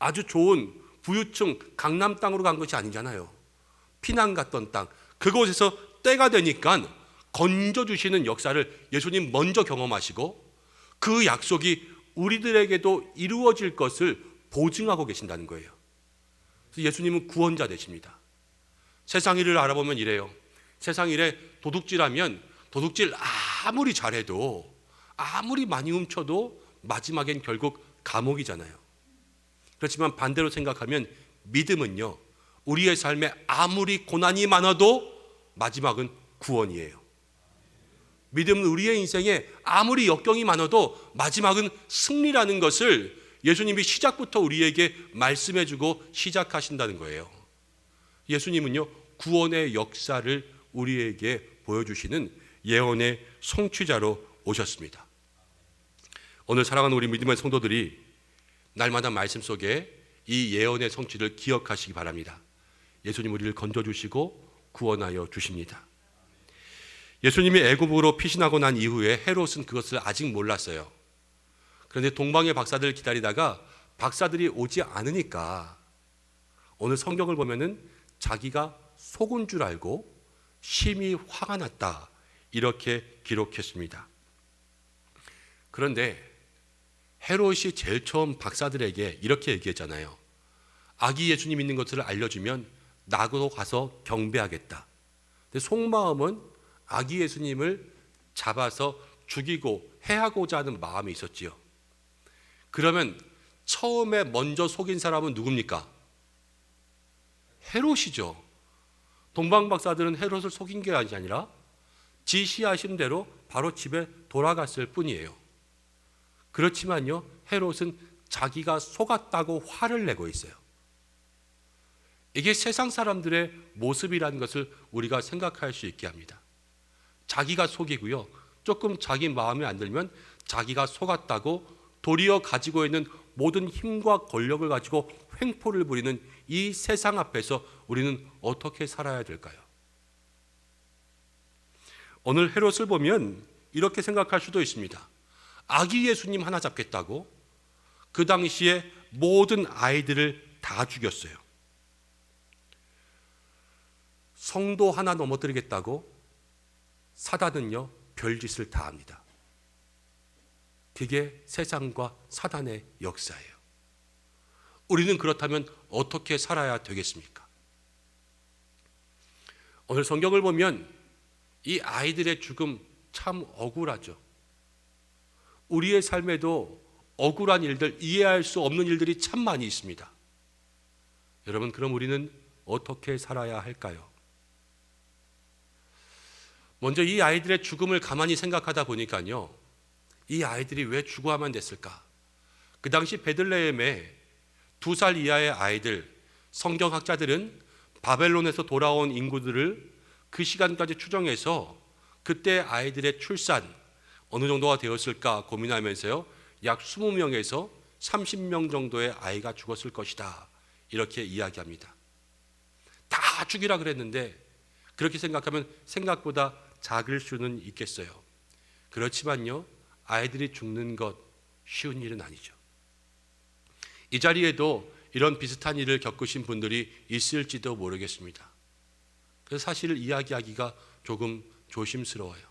아주 좋은 부유층 강남 땅으로 간 것이 아니잖아요. 피난 갔던 땅, 그곳에서 때가 되니까 건져주시는 역사를 예수님 먼저 경험하시고 그 약속이 우리들에게도 이루어질 것을 보증하고 계신다는 거예요. 그래서 예수님은 구원자 되십니다. 세상 일을 알아보면 이래요. 세상 일에 도둑질하면 도둑질 아무리 잘해도, 아무리 많이 훔쳐도 마지막엔 결국 감옥이잖아요. 그렇지만 반대로 생각하면 믿음은요, 우리의 삶에 아무리 고난이 많아도 마지막은 구원이에요. 믿음은 우리의 인생에 아무리 역경이 많아도 마지막은 승리라는 것을 예수님이 시작부터 우리에게 말씀해주고 시작하신다는 거예요. 예수님은요, 구원의 역사를 우리에게 보여주시는 예언의 성취자로 오셨습니다. 오늘 사랑하는 우리 믿음의 성도들이 날마다 말씀 속에 이 예언의 성취를 기억하시기 바랍니다. 예수님 우리를 건져주시고 구원하여 주십니다. 예수님이 애굽으로 피신하고 난 이후에 헤롯은 그것을 아직 몰랐어요. 그런데 동방의 박사들을 기다리다가 박사들이 오지 않으니까 오늘 성경을 보면은 자기가 속은 줄 알고 심히 화가 났다, 이렇게 기록했습니다. 그런데 헤롯이 제일 처음 박사들에게 이렇게 얘기했잖아요. 아기 예수님 있는 것을 알려주면 나도 가서 경배하겠다. 근데 속마음은 아기 예수님을 잡아서 죽이고 해하고자 하는 마음이 있었지요. 그러면 처음에 먼저 속인 사람은 누굽니까? 헤롯이죠. 동방 박사들은 헤롯을 속인 게 아니라 지시하신 대로 바로 집에 돌아갔을 뿐이에요. 그렇지만요, 헤롯은 자기가 속았다고 화를 내고 있어요. 이게 세상 사람들의 모습이라는 것을 우리가 생각할 수 있게 합니다. 자기가 속이고요, 조금 자기 마음에 안 들면 자기가 속았다고 도리어 가지고 있는 모든 힘과 권력을 가지고 횡포를 부리는 이 세상 앞에서 우리는 어떻게 살아야 될까요? 오늘 헤롯을 보면 이렇게 생각할 수도 있습니다. 아기 예수님 하나 잡겠다고 그 당시에 모든 아이들을 다 죽였어요. 성도 하나 넘어뜨리겠다고 사단은요, 별짓을 다 합니다. 그게 세상과 사단의 역사예요. 우리는 그렇다면 어떻게 살아야 되겠습니까? 오늘 성경을 보면 이 아이들의 죽음 참 억울하죠. 우리의 삶에도 억울한 일들, 이해할 수 없는 일들이 참 많이 있습니다. 여러분, 그럼 우리는 어떻게 살아야 할까요? 먼저 이 아이들의 죽음을 가만히 생각하다 보니까요, 이 아이들이 왜 죽어야만 됐을까? 그 당시 베들레헴에 2살 이하의 아이들, 성경학자들은 바벨론에서 돌아온 인구들을 그 시간까지 추정해서 그때 아이들의 출산 어느 정도가 되었을까 고민하면서요, 약 20명에서 30명 정도의 아이가 죽었을 것이다, 이렇게 이야기합니다. 다 죽이라 그랬는데 그렇게 생각하면 생각보다 작을 수는 있겠어요. 그렇지만요, 아이들이 죽는 것 쉬운 일은 아니죠. 이 자리에도 이런 비슷한 일을 겪으신 분들이 있을지도 모르겠습니다. 그래서 사실을 이야기하기가 조금 조심스러워요.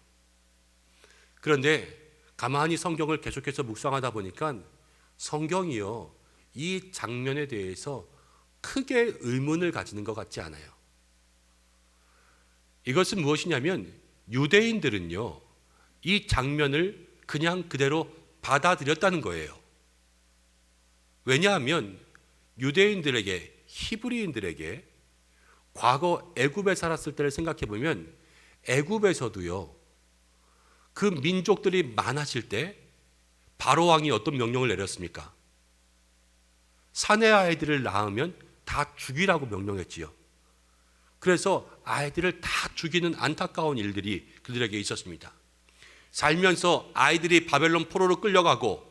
그런데 가만히 성경을 계속해서 묵상하다 보니까 성경이요, 이 장면에 대해서 크게 의문을 가지는 것 같지 않아요. 이것은 무엇이냐면 유대인들은요, 이 장면을 그냥 그대로 받아들였다는 거예요. 왜냐하면 유대인들에게, 히브리인들에게 과거 애굽에 살았을 때를 생각해 보면 애굽에서도요, 그 민족들이 많아질 때 바로 왕이 어떤 명령을 내렸습니까? 사내 아이들을 낳으면 다 죽이라고 명령했지요. 그래서 아이들을 다 죽이는 안타까운 일들이 그들에게 있었습니다. 살면서 아이들이 바벨론 포로로 끌려가고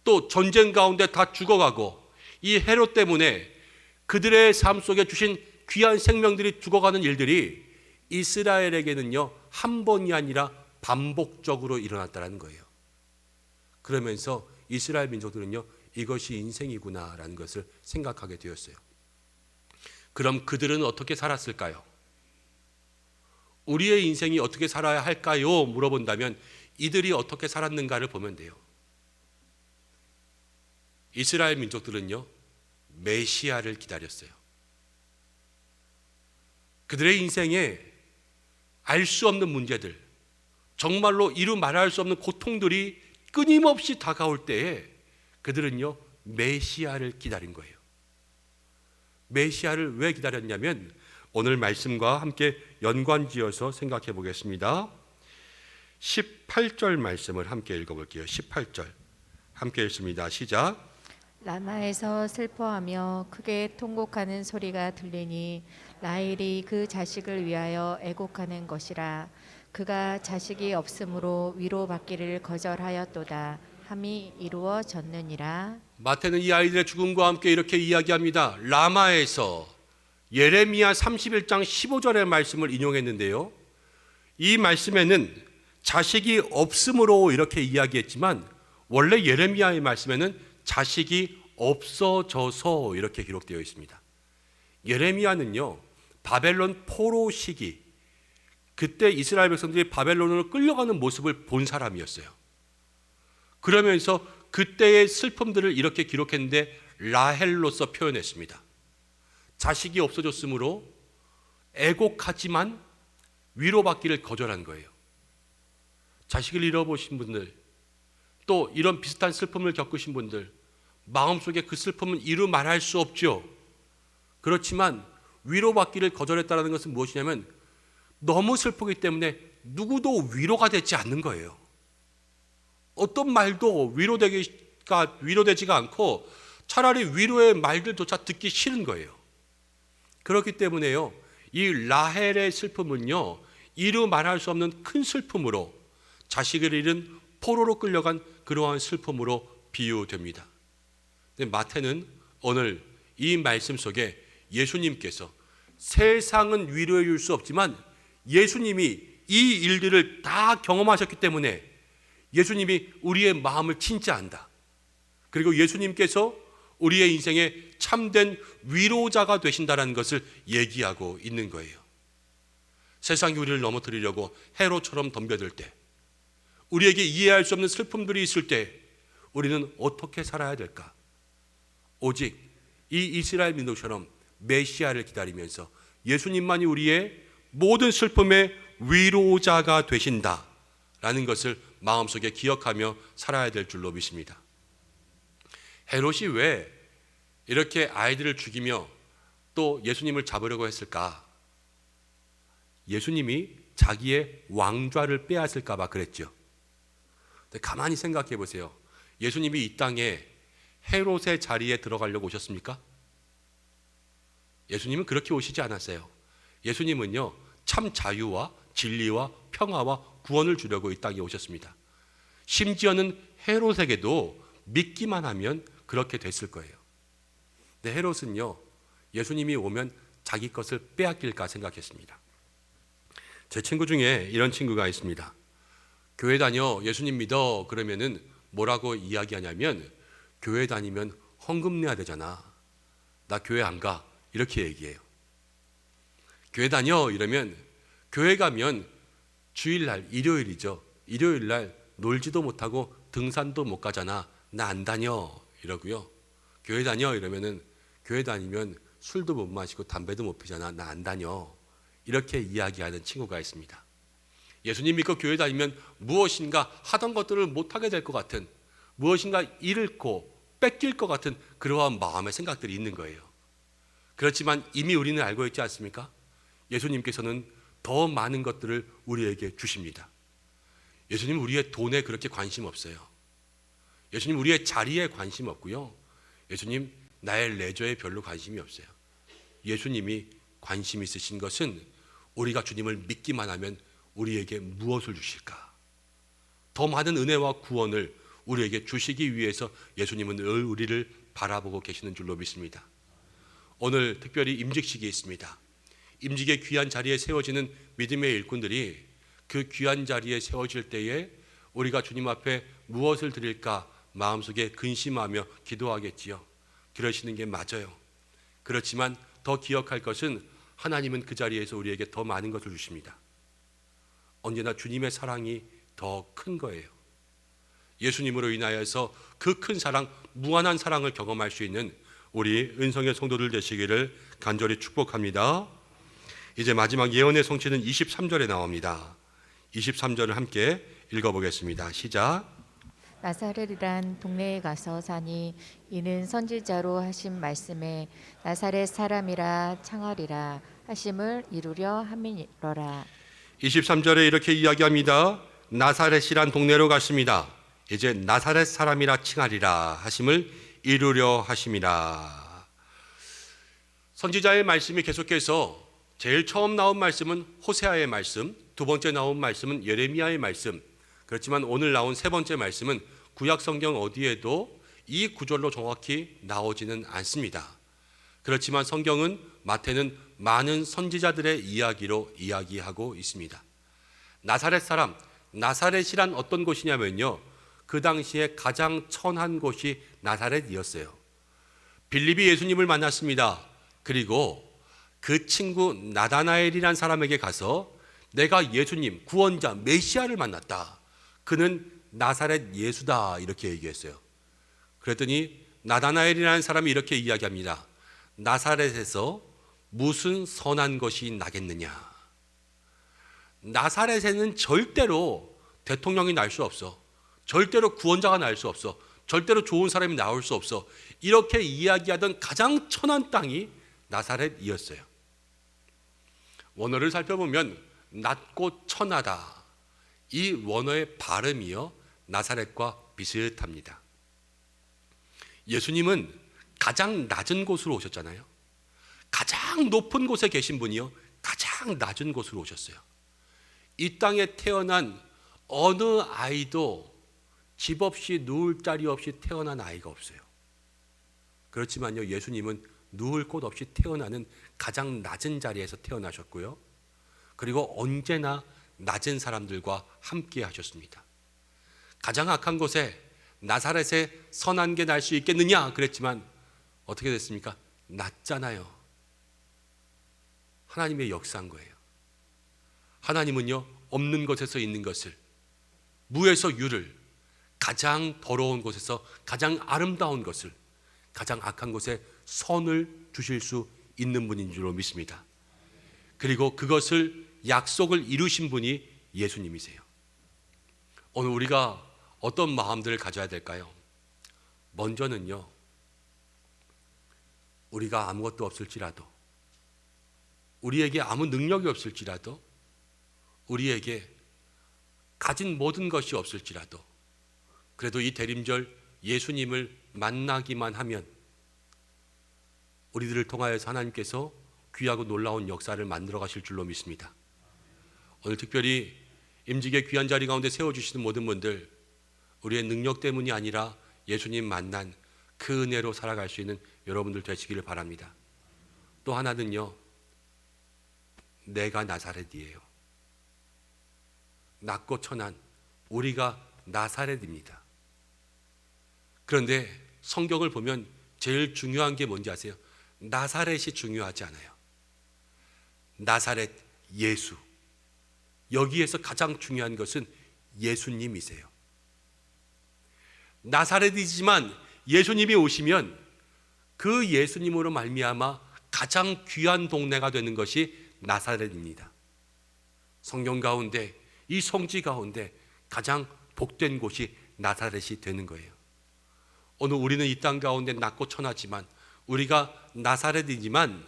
또 전쟁 가운데 다 죽어가고 이 헤롯 때문에 그들의 삶 속에 주신 귀한 생명들이 죽어가는 일들이 이스라엘에게는요, 한 번이 아니라 반복적으로 일어났다는 거예요. 그러면서 이스라엘 민족들은요, 이것이 인생이구나라는 것을 생각하게 되었어요. 그럼 그들은 어떻게 살았을까요? 우리의 인생이 어떻게 살아야 할까요? 물어본다면 이들이 어떻게 살았는가를 보면 돼요. 이스라엘 민족들은요, 메시아를 기다렸어요. 그들의 인생에 알 수 없는 문제들, 정말로 이루 말할 수 없는 고통들이 끊임없이 다가올 때에 그들은요, 메시아를 기다린 거예요. 메시아를 왜 기다렸냐면 오늘 말씀과 함께 연관지어서 생각해 보겠습니다. 18절 말씀을 함께 읽어볼게요. 18절 함께 읽습니다. 시작. 라마에서 슬퍼하며 크게 통곡하는 소리가 들리니 라헬이 그 자식을 위하여 애곡하는 것이라. 그가 자식이 없으므로 위로받기를 거절하였도다 함이 이루어졌느니라. 마태는 이 아이들의 죽음과 함께 이렇게 이야기합니다. 라마에서, 예레미야 31장 15절의 말씀을 인용했는데요, 이 말씀에는 자식이 없음으로 이렇게 이야기했지만 원래 예레미야의 말씀에는 자식이 없어져서 이렇게 기록되어 있습니다. 예레미야는요, 바벨론 포로 시기, 그때 이스라엘 백성들이 바벨론으로 끌려가는 모습을 본 사람이었어요. 그러면서 그때의 슬픔들을 이렇게 기록했는데 라헬로서 표현했습니다. 자식이 없어졌으므로 애곡하지만 위로받기를 거절한 거예요. 자식을 잃어보신 분들, 또 이런 비슷한 슬픔을 겪으신 분들, 마음속에 그 슬픔은 이루 말할 수 없죠. 그렇지만 위로받기를 거절했다는 것은 무엇이냐면 너무 슬프기 때문에 누구도 위로가 되지 않는 거예요. 어떤 말도 위로되지가 않고 차라리 위로의 말들조차 듣기 싫은 거예요. 그렇기 때문에요, 이 라헬의 슬픔은요, 이루 말할 수 없는 큰 슬픔으로, 자식을 잃은 포로로 끌려간 그러한 슬픔으로 비유됩니다. 근데 마태는 오늘 이 말씀 속에 예수님께서 세상은 위로해 줄 수 없지만 예수님이 이 일들을 다 경험하셨기 때문에 예수님이 우리의 마음을 진짜 안다. 그리고 예수님께서 우리의 인생에 참된 위로자가 되신다는 것을 얘기하고 있는 거예요. 세상이 우리를 넘어뜨리려고 헤롯처럼 덤벼들 때, 우리에게 이해할 수 없는 슬픔들이 있을 때 우리는 어떻게 살아야 될까? 오직 이 이스라엘 민족처럼 메시아를 기다리면서 예수님만이 우리의 모든 슬픔의 위로자가 되신다라는 것을 마음속에 기억하며 살아야 될 줄로 믿습니다. 헤롯이 왜 이렇게 아이들을 죽이며 또 예수님을 잡으려고 했을까? 예수님이 자기의 왕좌를 빼앗을까 봐 그랬죠. 근데 가만히 생각해 보세요. 예수님이 이 땅에 헤롯의 자리에 들어가려고 오셨습니까? 예수님은 그렇게 오시지 않았어요. 예수님은요, 참 자유와 진리와 평화와 구원을 주려고 이 땅에 오셨습니다. 심지어는 헤롯에게도 믿기만 하면 그렇게 됐을 거예요. 근데 헤롯은요, 예수님이 오면 자기 것을 빼앗길까 생각했습니다. 제 친구 중에 이런 친구가 있습니다. 교회 다녀, 예수님 믿어 그러면은 뭐라고 이야기하냐면, 교회 다니면 헌금 내야 되잖아, 나 교회 안 가, 이렇게 얘기해요. 교회 다녀 이러면, 교회 가면 주일날, 일요일이죠, 일요일날 놀지도 못하고 등산도 못 가잖아, 나 안 다녀 이러고요. 교회 다녀 이러면은, 교회 다니면 술도 못 마시고 담배도 못 피잖아. 나 안 다녀. 이렇게 이야기하는 친구가 있습니다. 예수님 믿고 교회 다니면 무엇인가 하던 것들을 못하게 될 것 같은, 무엇인가 잃고 뺏길 것 같은 그러한 마음의 생각들이 있는 거예요. 그렇지만 이미 우리는 알고 있지 않습니까? 예수님께서는 더 많은 것들을 우리에게 주십니다. 예수님 우리의 돈에 그렇게 관심 없어요. 예수님 우리의 자리에 관심 없고요. 예수님 나의 레저에 별로 관심이 없어요. 예수님이 관심 있으신 것은 우리가 주님을 믿기만 하면 우리에게 무엇을 주실까? 더 많은 은혜와 구원을 우리에게 주시기 위해서 예수님은 늘 우리를 바라보고 계시는 줄로 믿습니다. 오늘 특별히 임직식이 있습니다. 임직의 귀한 자리에 세워지는 믿음의 일꾼들이 그 귀한 자리에 세워질 때에 우리가 주님 앞에 무엇을 드릴까 마음속에 근심하며 기도하겠지요. 그러시는 게 맞아요. 그렇지만 더 기억할 것은 하나님은 그 자리에서 우리에게 더 많은 것을 주십니다. 언제나 주님의 사랑이 더 큰 거예요. 예수님으로 인하여서 그 큰 사랑, 무한한 사랑을 경험할 수 있는 우리 은성의 성도들 되시기를 간절히 축복합니다. 이제 마지막 예언의 성취는 23절에 나옵니다. 23절을 함께 읽어보겠습니다. 시작. 나사렛이란 동네에 가서 사니 이는 선지자로 하신 말씀에 나사렛 사람이라 청하리라 하심을 이루려 함이러라. 23절에 이렇게 이야기합니다. 나사렛이란 동네로 갔습니다. 이제 나사렛 사람이라 칭하리라 하심을 이루려 하심이라. 선지자의 말씀이 계속해서 제일 처음 나온 말씀은 호세아의 말씀, 두 번째 나온 말씀은 예레미야의 말씀. 그렇지만 오늘 나온 세 번째 말씀은 구약 성경 어디에도 이 구절로 정확히 나오지는 않습니다. 그렇지만 성경은 마태는 많은 선지자들의 이야기로 이야기하고 있습니다. 나사렛 사람, 나사렛이란 어떤 곳이냐면요, 그 당시에 가장 천한 곳이 나사렛이었어요. 빌립이 예수님을 만났습니다. 그리고 그 친구 나다나엘이란 사람에게 가서 내가 예수님, 구원자, 메시아를 만났다. 그는 나사렛 예수다. 이렇게 얘기했어요. 그랬더니 나다나엘이라는 사람이 이렇게 이야기합니다. 나사렛에서 무슨 선한 것이 나겠느냐. 나사렛에는 절대로 대통령이 날 수 없어. 절대로 구원자가 날 수 없어. 절대로 좋은 사람이 나올 수 없어. 이렇게 이야기하던 가장 천한 땅이 나사렛이었어요. 원어를 살펴보면 낮고 천하다. 이 원어의 발음이요 나사렛과 비슷합니다. 예수님은 가장 낮은 곳으로 오셨잖아요. 가장 높은 곳에 계신 분이요 가장 낮은 곳으로 오셨어요. 이 땅에 태어난 어느 아이도 집 없이 누울 자리 없이 태어난 아이가 없어요. 그렇지만요 예수님은 누울 곳 없이 태어나는 가장 낮은 자리에서 태어나셨고요. 그리고 언제나 낮은 사람들과 함께 하셨습니다. 가장 악한 곳에 나사렛에 선한 게 날 수 있겠느냐 그랬지만 어떻게 됐습니까? 낮잖아요. 하나님의 역사인 거예요. 하나님은요 없는 곳에서 있는 것을, 무에서 유를, 가장 더러운 곳에서 가장 아름다운 것을, 가장 악한 곳에 선을 주실 수 있는 분인 줄로 믿습니다. 그리고 그것을 약속을 이루신 분이 예수님이세요. 오늘 우리가 어떤 마음들을 가져야 될까요? 먼저는요 우리가 아무것도 없을지라도, 우리에게 아무 능력이 없을지라도, 우리에게 가진 모든 것이 없을지라도 그래도 이 대림절 예수님을 만나기만 하면 우리들을 통하여서 하나님께서 귀하고 놀라운 역사를 만들어 가실 줄로 믿습니다. 오늘 특별히 임직의 귀한 자리 가운데 세워주시는 모든 분들, 우리의 능력 때문이 아니라 예수님 만난 그 은혜로 살아갈 수 있는 여러분들 되시기를 바랍니다. 또 하나는요, 내가 나사렛이에요. 낮고 천한 우리가 나사렛입니다. 그런데 성경을 보면 제일 중요한 게 뭔지 아세요? 나사렛이 중요하지 않아요. 나사렛 예수, 여기에서 가장 중요한 것은 예수님이세요. 나사렛이지만 예수님이 오시면 그 예수님으로 말미암아 가장 귀한 동네가 되는 것이 나사렛입니다. 성경 가운데, 이 성지 가운데 가장 복된 곳이 나사렛이 되는 거예요. 오늘 우리는 이 땅 가운데 낮고 천하지만, 우리가 나사렛이지만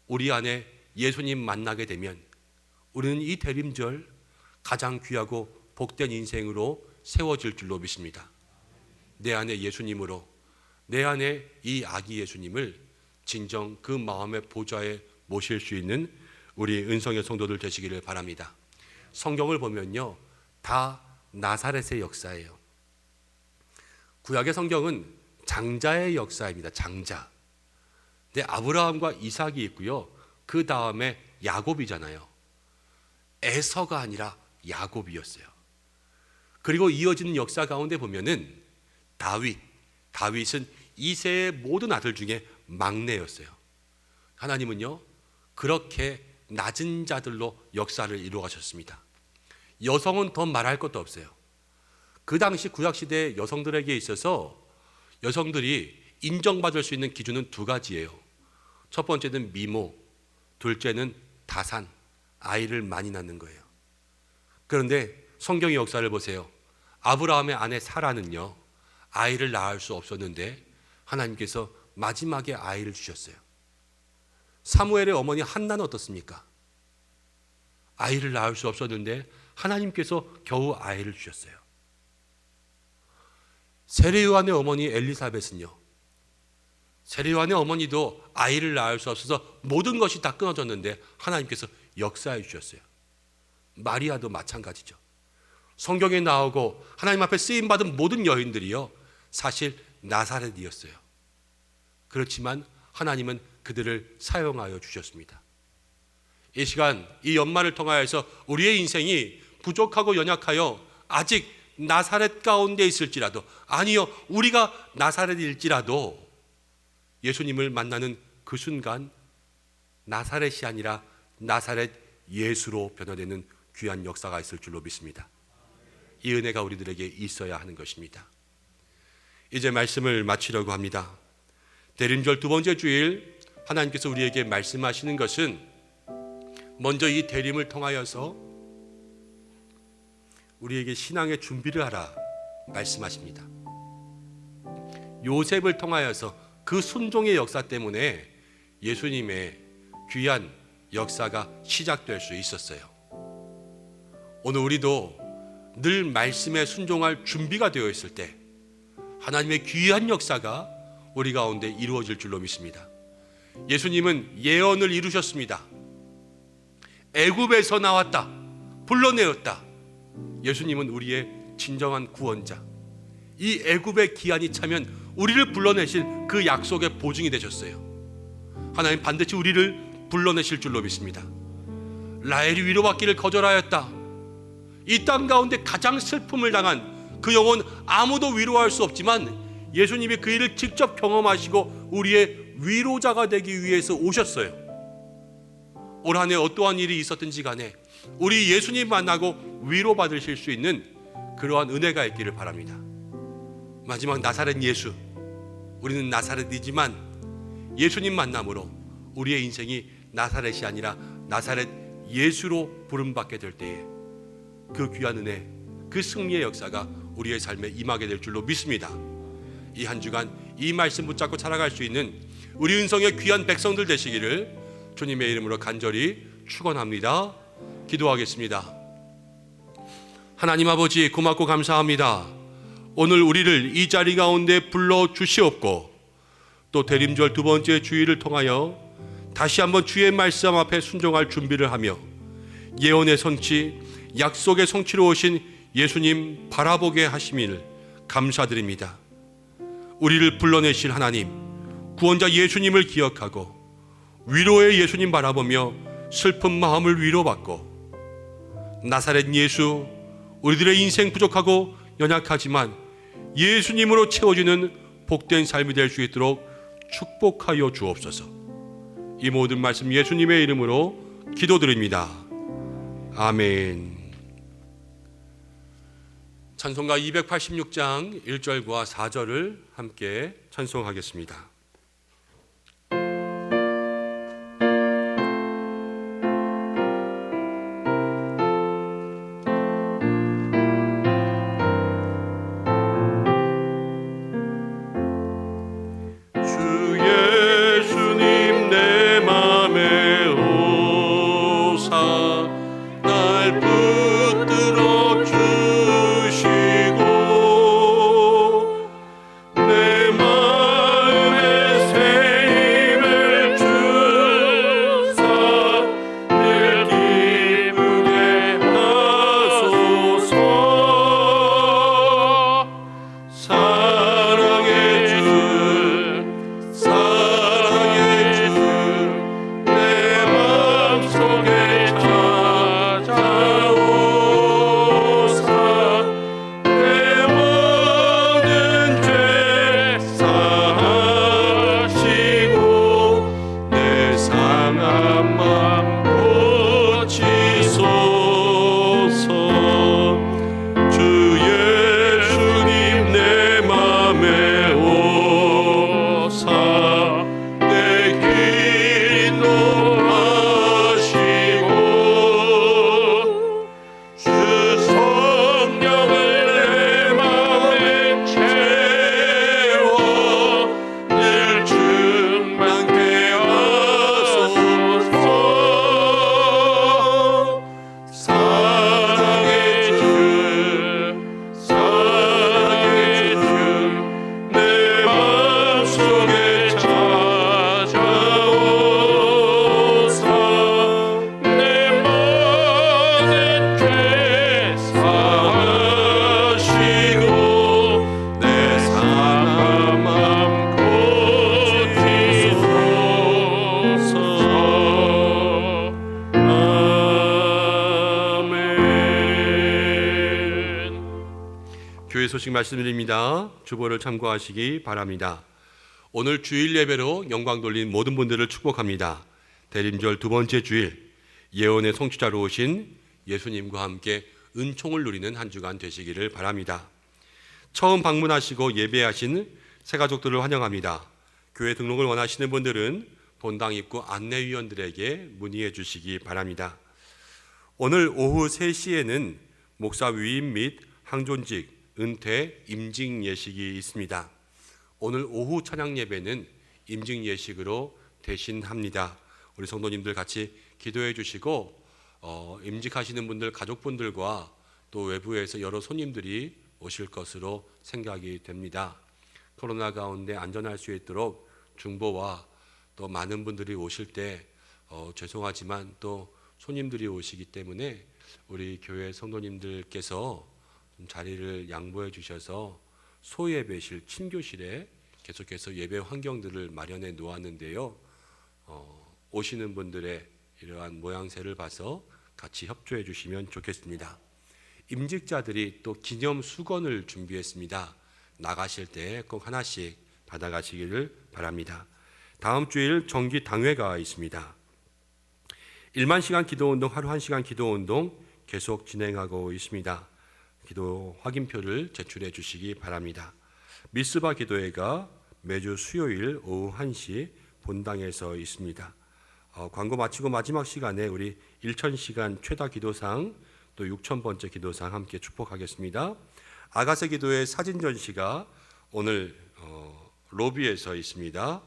우리 안에 예수님 만나게 되면 우리는 이 대림절 가장 귀하고 복된 인생으로 세워질 줄로 믿습니다. 내 안에 예수님으로, 내 안에 이 아기 예수님을 진정 그 마음의 보좌에 모실 수 있는 우리 은성의 성도들 되시기를 바랍니다. 성경을 보면요, 다 나사렛의 역사예요. 구약의 성경은 장자의 역사입니다. 장자. 근데 아브라함과 이삭이 있고요, 그 다음에 야곱이잖아요. 에서가 아니라 야곱이었어요. 그리고 이어지는 역사 가운데 보면은 다윗은 이새의 모든 아들 중에 막내였어요. 하나님은요, 그렇게 낮은 자들로 역사를 이루어가셨습니다. 여성은 더 말할 것도 없어요. 그 당시 구약시대 여성들에게 있어서 여성들이 인정받을 수 있는 기준은 두 가지예요. 첫 번째는 미모, 둘째는 다산, 아이를 많이 낳는 거예요. 그런데 성경의 역사를 보세요. 아브라함의 아내 사라는요, 아이를 낳을 수 없었는데 하나님께서 마지막에 아이를 주셨어요. 사무엘의 어머니 한나는 어떻습니까? 아이를 낳을 수 없었는데 하나님께서 겨우 아이를 주셨어요. 세례요한의 어머니 엘리사벳은요, 세례요한의 어머니도 아이를 낳을 수 없어서 모든 것이 다 끊어졌는데 하나님께서 역사해 주셨어요. 마리아도 마찬가지죠. 성경에 나오고 하나님 앞에 쓰임받은 모든 여인들이요, 사실 나사렛이었어요. 그렇지만 하나님은 그들을 사용하여 주셨습니다. 이 시간, 이 연말을 통하여서 우리의 인생이 부족하고 연약하여 아직 나사렛 가운데 있을지라도, 아니요, 우리가 나사렛일지라도 예수님을 만나는 그 순간 나사렛이 아니라 나사렛 예수로 변화되는 귀한 역사가 있을 줄로 믿습니다. 이 은혜가 우리들에게 있어야 하는 것입니다. 이제 말씀을 마치려고 합니다. 대림절 두 번째 주일, 하나님께서 우리에게 말씀하시는 것은 먼저 이 대림을 통하여서 우리에게 신앙의 준비를 하라 말씀하십니다. 요셉을 통하여서 그 순종의 역사 때문에 예수님의 귀한 역사가 시작될 수 있었어요. 오늘 우리도 늘 말씀에 순종할 준비가 되어 있을 때 하나님의 귀한 역사가 우리 가운데 이루어질 줄로 믿습니다. 예수님은 예언을 이루셨습니다. 애굽에서 나왔다, 불러내었다. 예수님은 우리의 진정한 구원자. 이 애굽의 기한이 차면 우리를 불러내실 그 약속의 보증이 되셨어요. 하나님 반드시 우리를 불러내실 줄로 믿습니다. 라헬이 위로받기를 거절하였다. 이 땅 가운데 가장 슬픔을 당한 그 영혼, 아무도 위로할 수 없지만 예수님이 그 일을 직접 경험하시고 우리의 위로자가 되기 위해서 오셨어요. 올 한 해 어떠한 일이 있었든지 간에 우리 예수님 만나고 위로받으실 수 있는 그러한 은혜가 있기를 바랍니다. 마지막 나사렛 예수, 우리는 나사렛이지만 예수님 만남으로 우리의 인생이 나사렛이 아니라 나사렛 예수로 부름받게 될 때에 그 귀한 은혜, 그 승리의 역사가 우리의 삶에 임하게 될 줄로 믿습니다. 이 한 주간 이 말씀 붙잡고 살아갈 수 있는 우리 은성의 귀한 백성들 되시기를 주님의 이름으로 간절히 축원합니다. 기도하겠습니다. 하나님 아버지, 고맙고 감사합니다. 오늘 우리를 이 자리 가운데 불러 주시옵고 또 대림절 두 번째 주일을 통하여 다시 한번 주의 말씀 앞에 순종할 준비를 하며 예언의 성취, 약속의 성취로 오신 예수님 바라보게 하심을 감사드립니다. 우리를 불러내실 하나님, 구원자 예수님을 기억하고 위로의 예수님 바라보며 슬픈 마음을 위로받고 나사렛 예수, 우리들의 인생 부족하고 연약하지만 예수님으로 채워지는 복된 삶이 될 수 있도록 축복하여 주옵소서. 이 모든 말씀 예수님의 이름으로 기도드립니다. 아멘. 찬송가 286장 1절과 4절을 함께 찬송하겠습니다. 교회 소식 말씀드립니다. 주보를 참고하시기 바랍니다. 오늘 주일 예배로 영광 돌린 모든 분들을 축복합니다. 대림절 두 번째 주일, 예언의 성취자로 오신 예수님과 함께 은총을 누리는 한 주간 되시기를 바랍니다. 처음 방문하시고 예배하신 새가족들을 환영합니다. 교회 등록을 원하시는 분들은 본당 입구 안내위원들에게 문의해 주시기 바랍니다. 오늘 오후 3시에는 목사 위임 및 항존직, 은퇴, 임직 예식이 있습니다. 오늘 오후 찬양 예배는 임직 예식으로 대신합니다. 우리 성도님들 같이 기도해 주시고 임직하시는 분들 가족분들과 또 외부에서 여러 손님들이 오실 것으로 생각이 됩니다. 코로나 가운데 안전할 수 있도록 중보와 또 많은 분들이 오실 때 죄송하지만 또 손님들이 오시기 때문에 우리 교회 성도님들께서 좀 자리를 양보해 주셔서 소예배실 친교실에 계속해서 예배 환경들을 마련해 놓았는데요. 오시는 분들의 이러한 모양새를 봐서 같이 협조해 주시면 좋겠습니다. 임직자들이 또 기념 수건을 준비했습니다. 나가실 때 꼭 하나씩 받아가시기를 바랍니다. 다음 주일 정기 당회가 있습니다. 1만 시간 기도운동, 하루 1시간 기도운동 계속 진행하고 있습니다. 기도 확인표를 제출해 주시기 바랍니다. 미스바 기도회가 매주 수요일 오후 1시 본당에서 있습니다. 광고 마치고 마지막 시간에 우리 1000시간 최다 기도상 또 6000번째 기도상 함께 축복하겠습니다. 아가새 기도회 사진 전시가 오늘 로비에서 있습니다.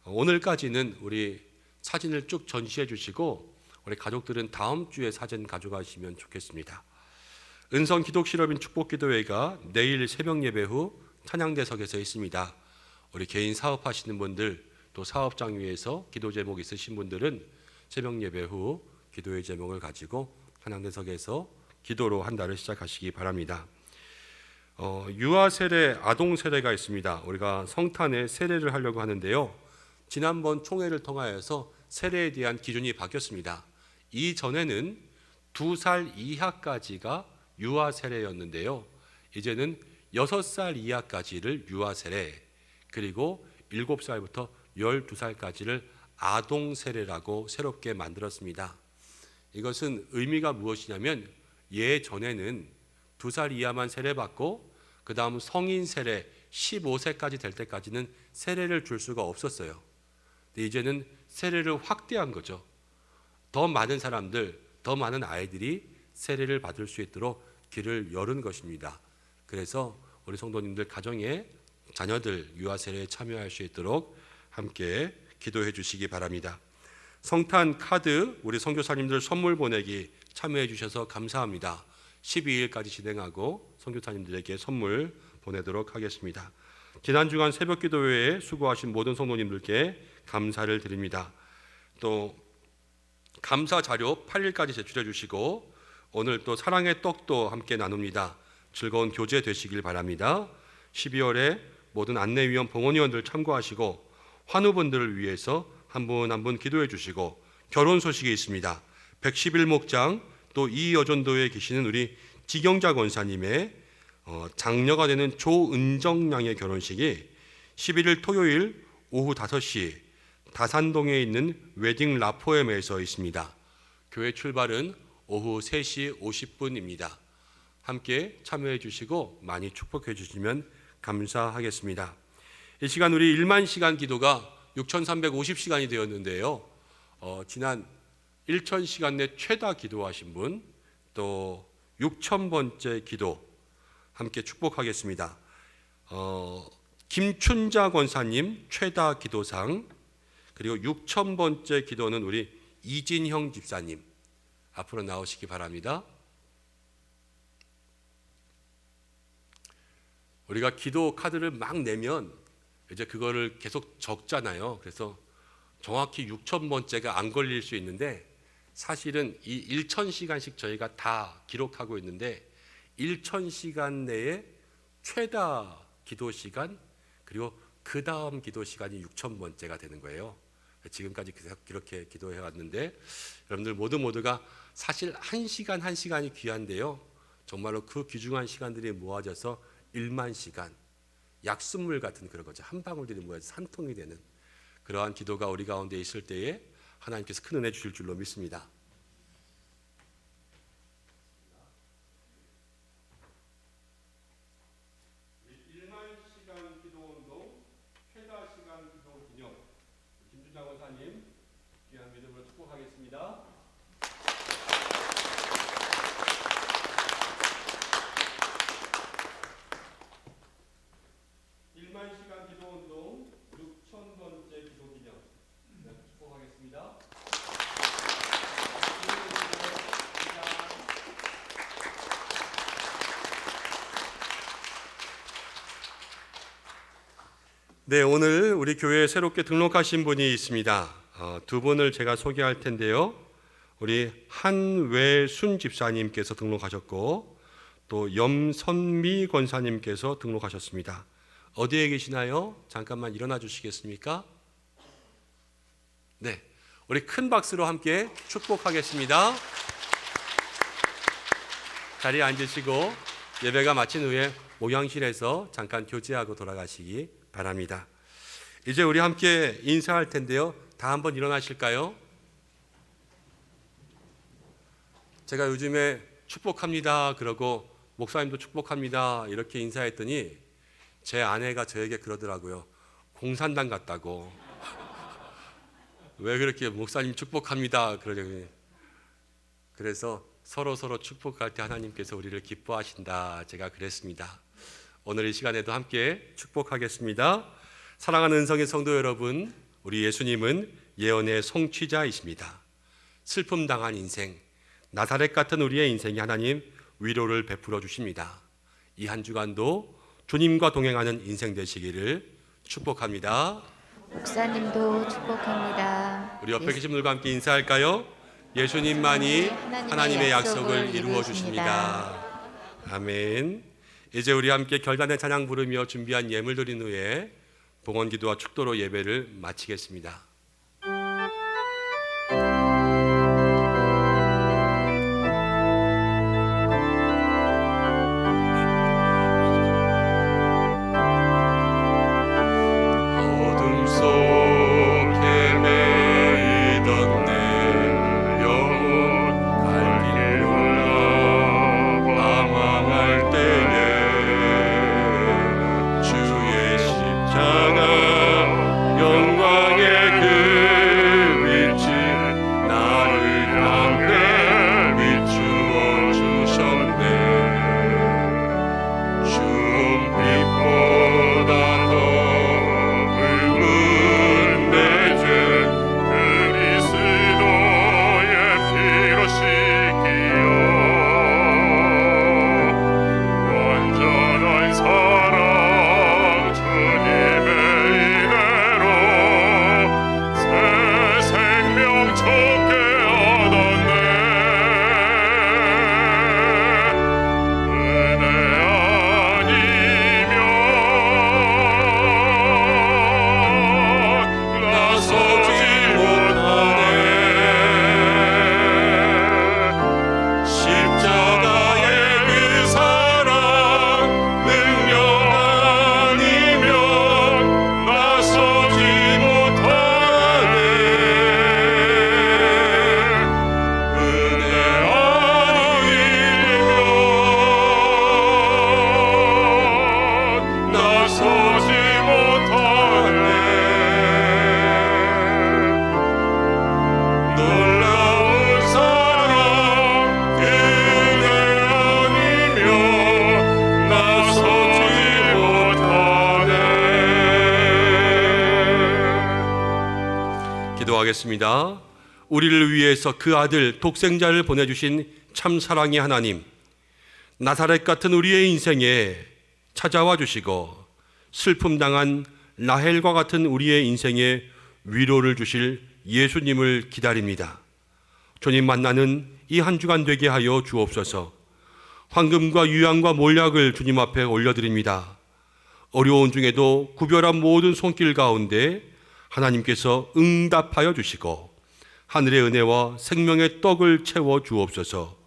오늘까지는 우리 사진을 쭉 전시해 주시고 우리 가족들은 다음 주에 사진 가져가시면 좋겠습니다. 은성 기독실업인 축복기도회가 내일 새벽 예배 후 찬양대석에서 있습니다. 우리 개인 사업하시는 분들 또 사업장 위에서 기도 제목 있으신 분들은 새벽 예배 후 기도의 제목을 가지고 찬양대석에서 기도로 한 달을 시작하시기 바랍니다. 유아 세례, 아동 세례가 있습니다. 우리가 성탄에 세례를 하려고 하는데요. 지난번 총회를 통하여서 세례에 대한 기준이 바뀌었습니다. 이전에는 2살 이하까지가 유아 세례였는데요. 이제는 6살 이하까지를 유아 세례, 그리고 7살부터 12살까지를 아동 세례라고 새롭게 만들었습니다. 이것은 의미가 무엇이냐면 예전에는 2살 이하만 세례받고 그 다음 성인 세례 15세까지 될 때까지는 세례를 줄 수가 없었어요. 근데 이제는 세례를 확대한 거죠. 더 많은 사람들, 더 많은 아이들이 세례를 받을 수 있도록 길을 열은 것입니다. 그래서 우리 성도님들 가정에 자녀들 유아 세례에 참여할 수 있도록 함께 기도해 주시기 바랍니다. 성탄 카드 우리 선교사님들 선물 보내기 참여해 주셔서 감사합니다. 12일까지 진행하고 선교사님들에게 선물 보내도록 하겠습니다. 지난 주간 새벽 기도회에 수고하신 모든 성도님들께 감사를 드립니다. 또 감사 자료 8일까지 제출해 주시고 오늘 또 사랑의 떡도 함께 나눕니다. 즐거운 교제 되시길 바랍니다. 12월에 모든 안내위원, 봉헌위원들 참고하시고 환우분들을 위해서 한 분 한 분 기도해 주시고 결혼 소식이 있습니다. 111목장 또 이여전도에 계시는 우리 지경자 권사님의 장녀가 되는 조은정 양의 결혼식이 11일 토요일 오후 5시 다산동에 있는 웨딩 라포엠에서 있습니다. 교회 출발은 오후 3시 50분입니다. 함께 참여해 주시고 많이 축복해 주시면 감사하겠습니다. 이 시간 우리 1만 시간 기도가 6,350시간이 되었는데요. 지난 1,000시간 내 최다 기도하신 분, 또 6,000번째 기도 함께 축복하겠습니다. 김춘자 권사님 최다 기도상, 그리고 6,000번째 기도는 우리 이진형 집사님 앞으로 나오시기 바랍니다. 우리가 기도 카드를 막 내면 이제 그거를 계속 적잖아요. 그래서 정확히 6,000번째가 안 걸릴 수 있는데 사실은 이 1,000시간씩 저희가 다 기록하고 있는데 1,000시간 내에 최다 기도 시간 그리고 그 다음 기도 시간이 6,000번째가 되는 거예요. 지금까지 그렇게 기도해 왔는데 여러분들 모두가 사실 한 시간이 귀한데요. 정말로 그 귀중한 시간들이 모아져서 1만 시간, 약순물 같은 그런 거죠. 한 방울들이 모여서 산통이 되는 그러한 기도가 우리 가운데 있을 때에 하나님께서 큰 은혜 주실 줄로 믿습니다. 김준장 원사님 귀한 믿음으로 축복하겠습니다. 시간 기도운동 6,000번째 기도기념 축복하겠습니다. 네, 오늘 우리 교회에 새롭게 등록하신 분이 있습니다. 두 분을 제가 소개할 텐데요. 우리 한외순 집사님께서 등록하셨고 또 염선미 권사님께서 등록하셨습니다. 어디에 계시나요? 잠깐만 일어나 주시겠습니까? 네, 우리 큰 박수로 함께 축복하겠습니다. 자리에 앉으시고 예배가 마친 후에 목양실에서 잠깐 교제하고 돌아가시기 바랍니다. 이제 우리 함께 인사할 텐데요. 다 한번 일어나실까요? 제가 요즘에 축복합니다 그러고 목사님도 축복합니다 이렇게 인사했더니 제 아내가 저에게 그러더라고요. 공산당 같다고. 왜 그렇게 목사님 축복합니다 그러더니, 그래서 서로 축복할 때 하나님께서 우리를 기뻐하신다 제가 그랬습니다. 오늘 이 시간에도 함께 축복하겠습니다. 사랑하는 은성의 성도 여러분, 우리 예수님은 예언의 성취자이십니다. 슬픔 당한 인생, 나사렛 같은 우리의 인생에 하나님 위로를 베풀어 주십니다. 이 한 주간도 주님과 동행하는 인생 되시기를 축복합니다. 목사님도 축복합니다. 우리 옆에 계신 분들과 함께 인사할까요? 예수님만이 하나님의 약속을 이루어 주십니다. 아멘. 이제 우리 함께 결단의 찬양 부르며 준비한 예물 드린 후에 봉헌기도와 축도로 예배를 마치겠습니다. 어둠 속 헤매이던 내 영혼 갈 길 몰라 방황할 때에 주의 십자가 영광의 그 빛이 나를 향해 비추어 주셨네. 주은 빛보다 더 붉은 내 죄 그리스도의 피로 씻기어 완전한 사랑 주님의 이대로 새 생명 찾게 얻었네. 은혜 아니면 나서지 못하네. 십자가의 그 사랑 능력 아니면 나서지 못하네. 은혜 아니면 나서지 못하네. 놀라운 사랑 그대 아니면 나서지 못하네. 기도하겠습니다. 우리를 위해서 그 아들 독생자를 보내주신 참 사랑의 하나님, 나사렛 같은 우리의 인생에 찾아와 주시고 슬픔 당한 라헬과 같은 우리의 인생에 위로를 주실 예수님을 기다립니다. 주님 만나는 이 한 주간 되게 하여 주옵소서. 황금과 유향과 몰약을 주님 앞에 올려드립니다. 어려운 중에도 구별한 모든 손길 가운데 하나님께서 응답하여 주시고 하늘의 은혜와 생명의 떡을 채워 주옵소서.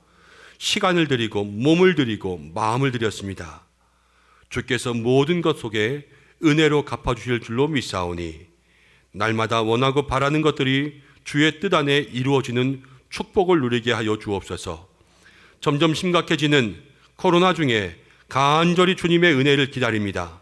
시간을 드리고 몸을 드리고 마음을 드렸습니다. 주께서 모든 것 속에 은혜로 갚아주실 줄로 믿사오니 날마다 원하고 바라는 것들이 주의 뜻 안에 이루어지는 축복을 누리게 하여 주옵소서. 점점 심각해지는 코로나 중에 간절히 주님의 은혜를 기다립니다.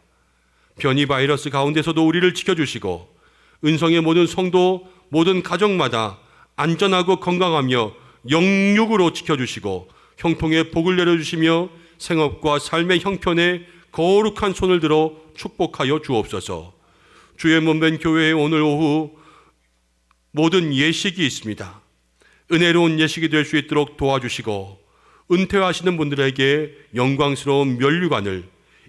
변이 바이러스 가운데서도 우리를 지켜주시고 은성의 모든 성도, 모든 가정마다 안전하고 건강하며 영육으로 지켜주시고 형통의 복을 내려주시며 생업과 삶의 형편에 거룩한 손을 들어 축복하여 주옵소서. 주의 몸된 교회에 오늘 오후 모든 예식이 있습니다. 은혜로운 예식이 될 수 있도록 도와주시고 은퇴하시는 분들에게 영광스러운 면류관을,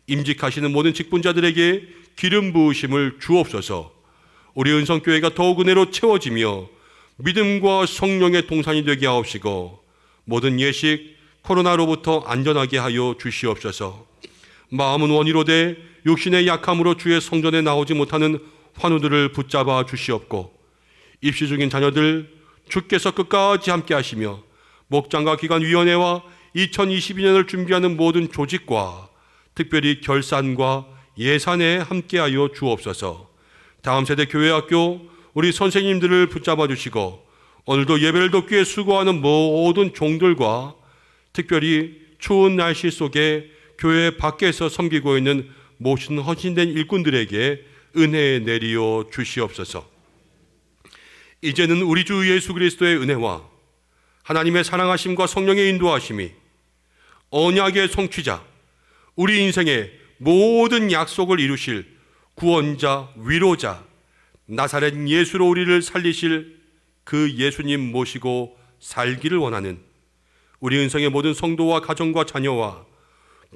임직하시는 모든 직분자들에게 기름 부으심을 주옵소서. 우리 은성교회가 더욱 은혜로 채워지며 믿음과 성령의 동산이 되게 하옵시고 모든 예식 코로나로부터 안전하게 하여 주시옵소서. 마음은 원이로되 육신의 약함으로 주의 성전에 나오지 못하는 환우들을 붙잡아 주시옵고 입시 중인 자녀들 주께서 끝까지 함께 하시며 목장과 기관위원회와 2022년을 준비하는 모든 조직과 특별히 결산과 예산에 함께하여 주옵소서. 다음 세대 교회학교 우리 선생님들을 붙잡아 주시고 오늘도 예배를 돕기 위해 수고하는 모든 종들과 특별히 추운 날씨 속에 교회 밖에서 섬기고 있는 모든 헌신된 일꾼들에게 은혜 내리어 주시옵소서. 이제는 우리 주 예수 그리스도의 은혜와 하나님의 사랑하심과 성령의 인도하심이 언약의 성취자, 우리 인생의 모든 약속을 이루실 구원자, 위로자, 나사렛 예수로 우리를 살리실 그 예수님 모시고 살기를 원하는 우리 은성의 모든 성도와 가정과 자녀와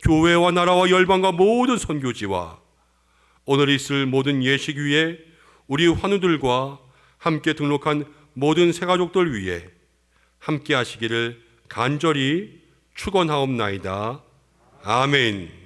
교회와 나라와 열방과 모든 선교지와 오늘 있을 모든 예식 위에 우리 환우들과 함께 등록한 모든 새가족들 위해 함께 하시기를 간절히 축원하옵나이다. 아멘.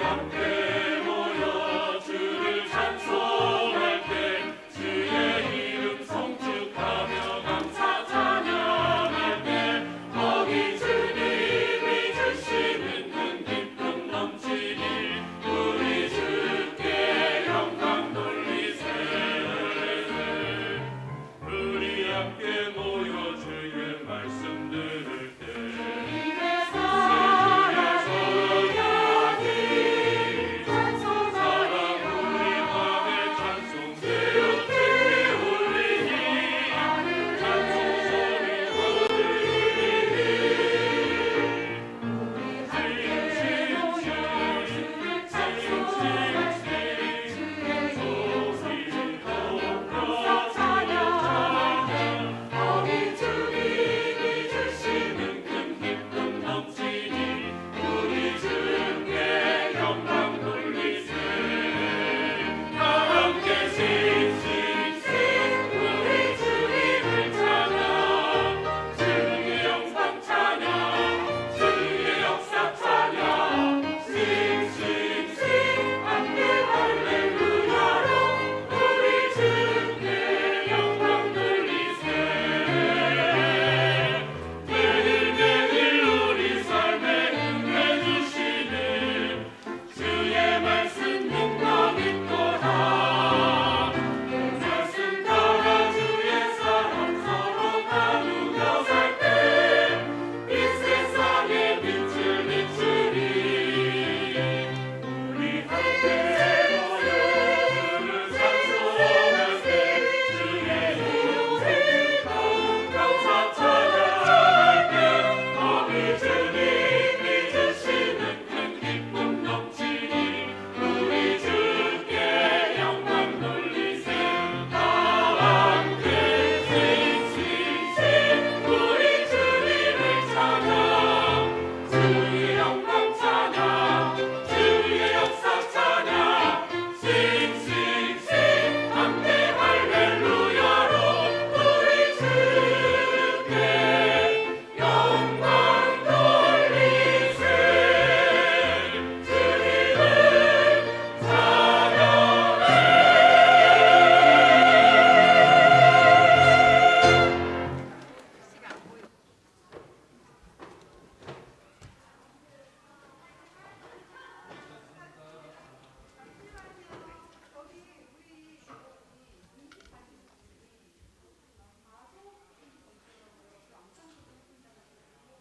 함께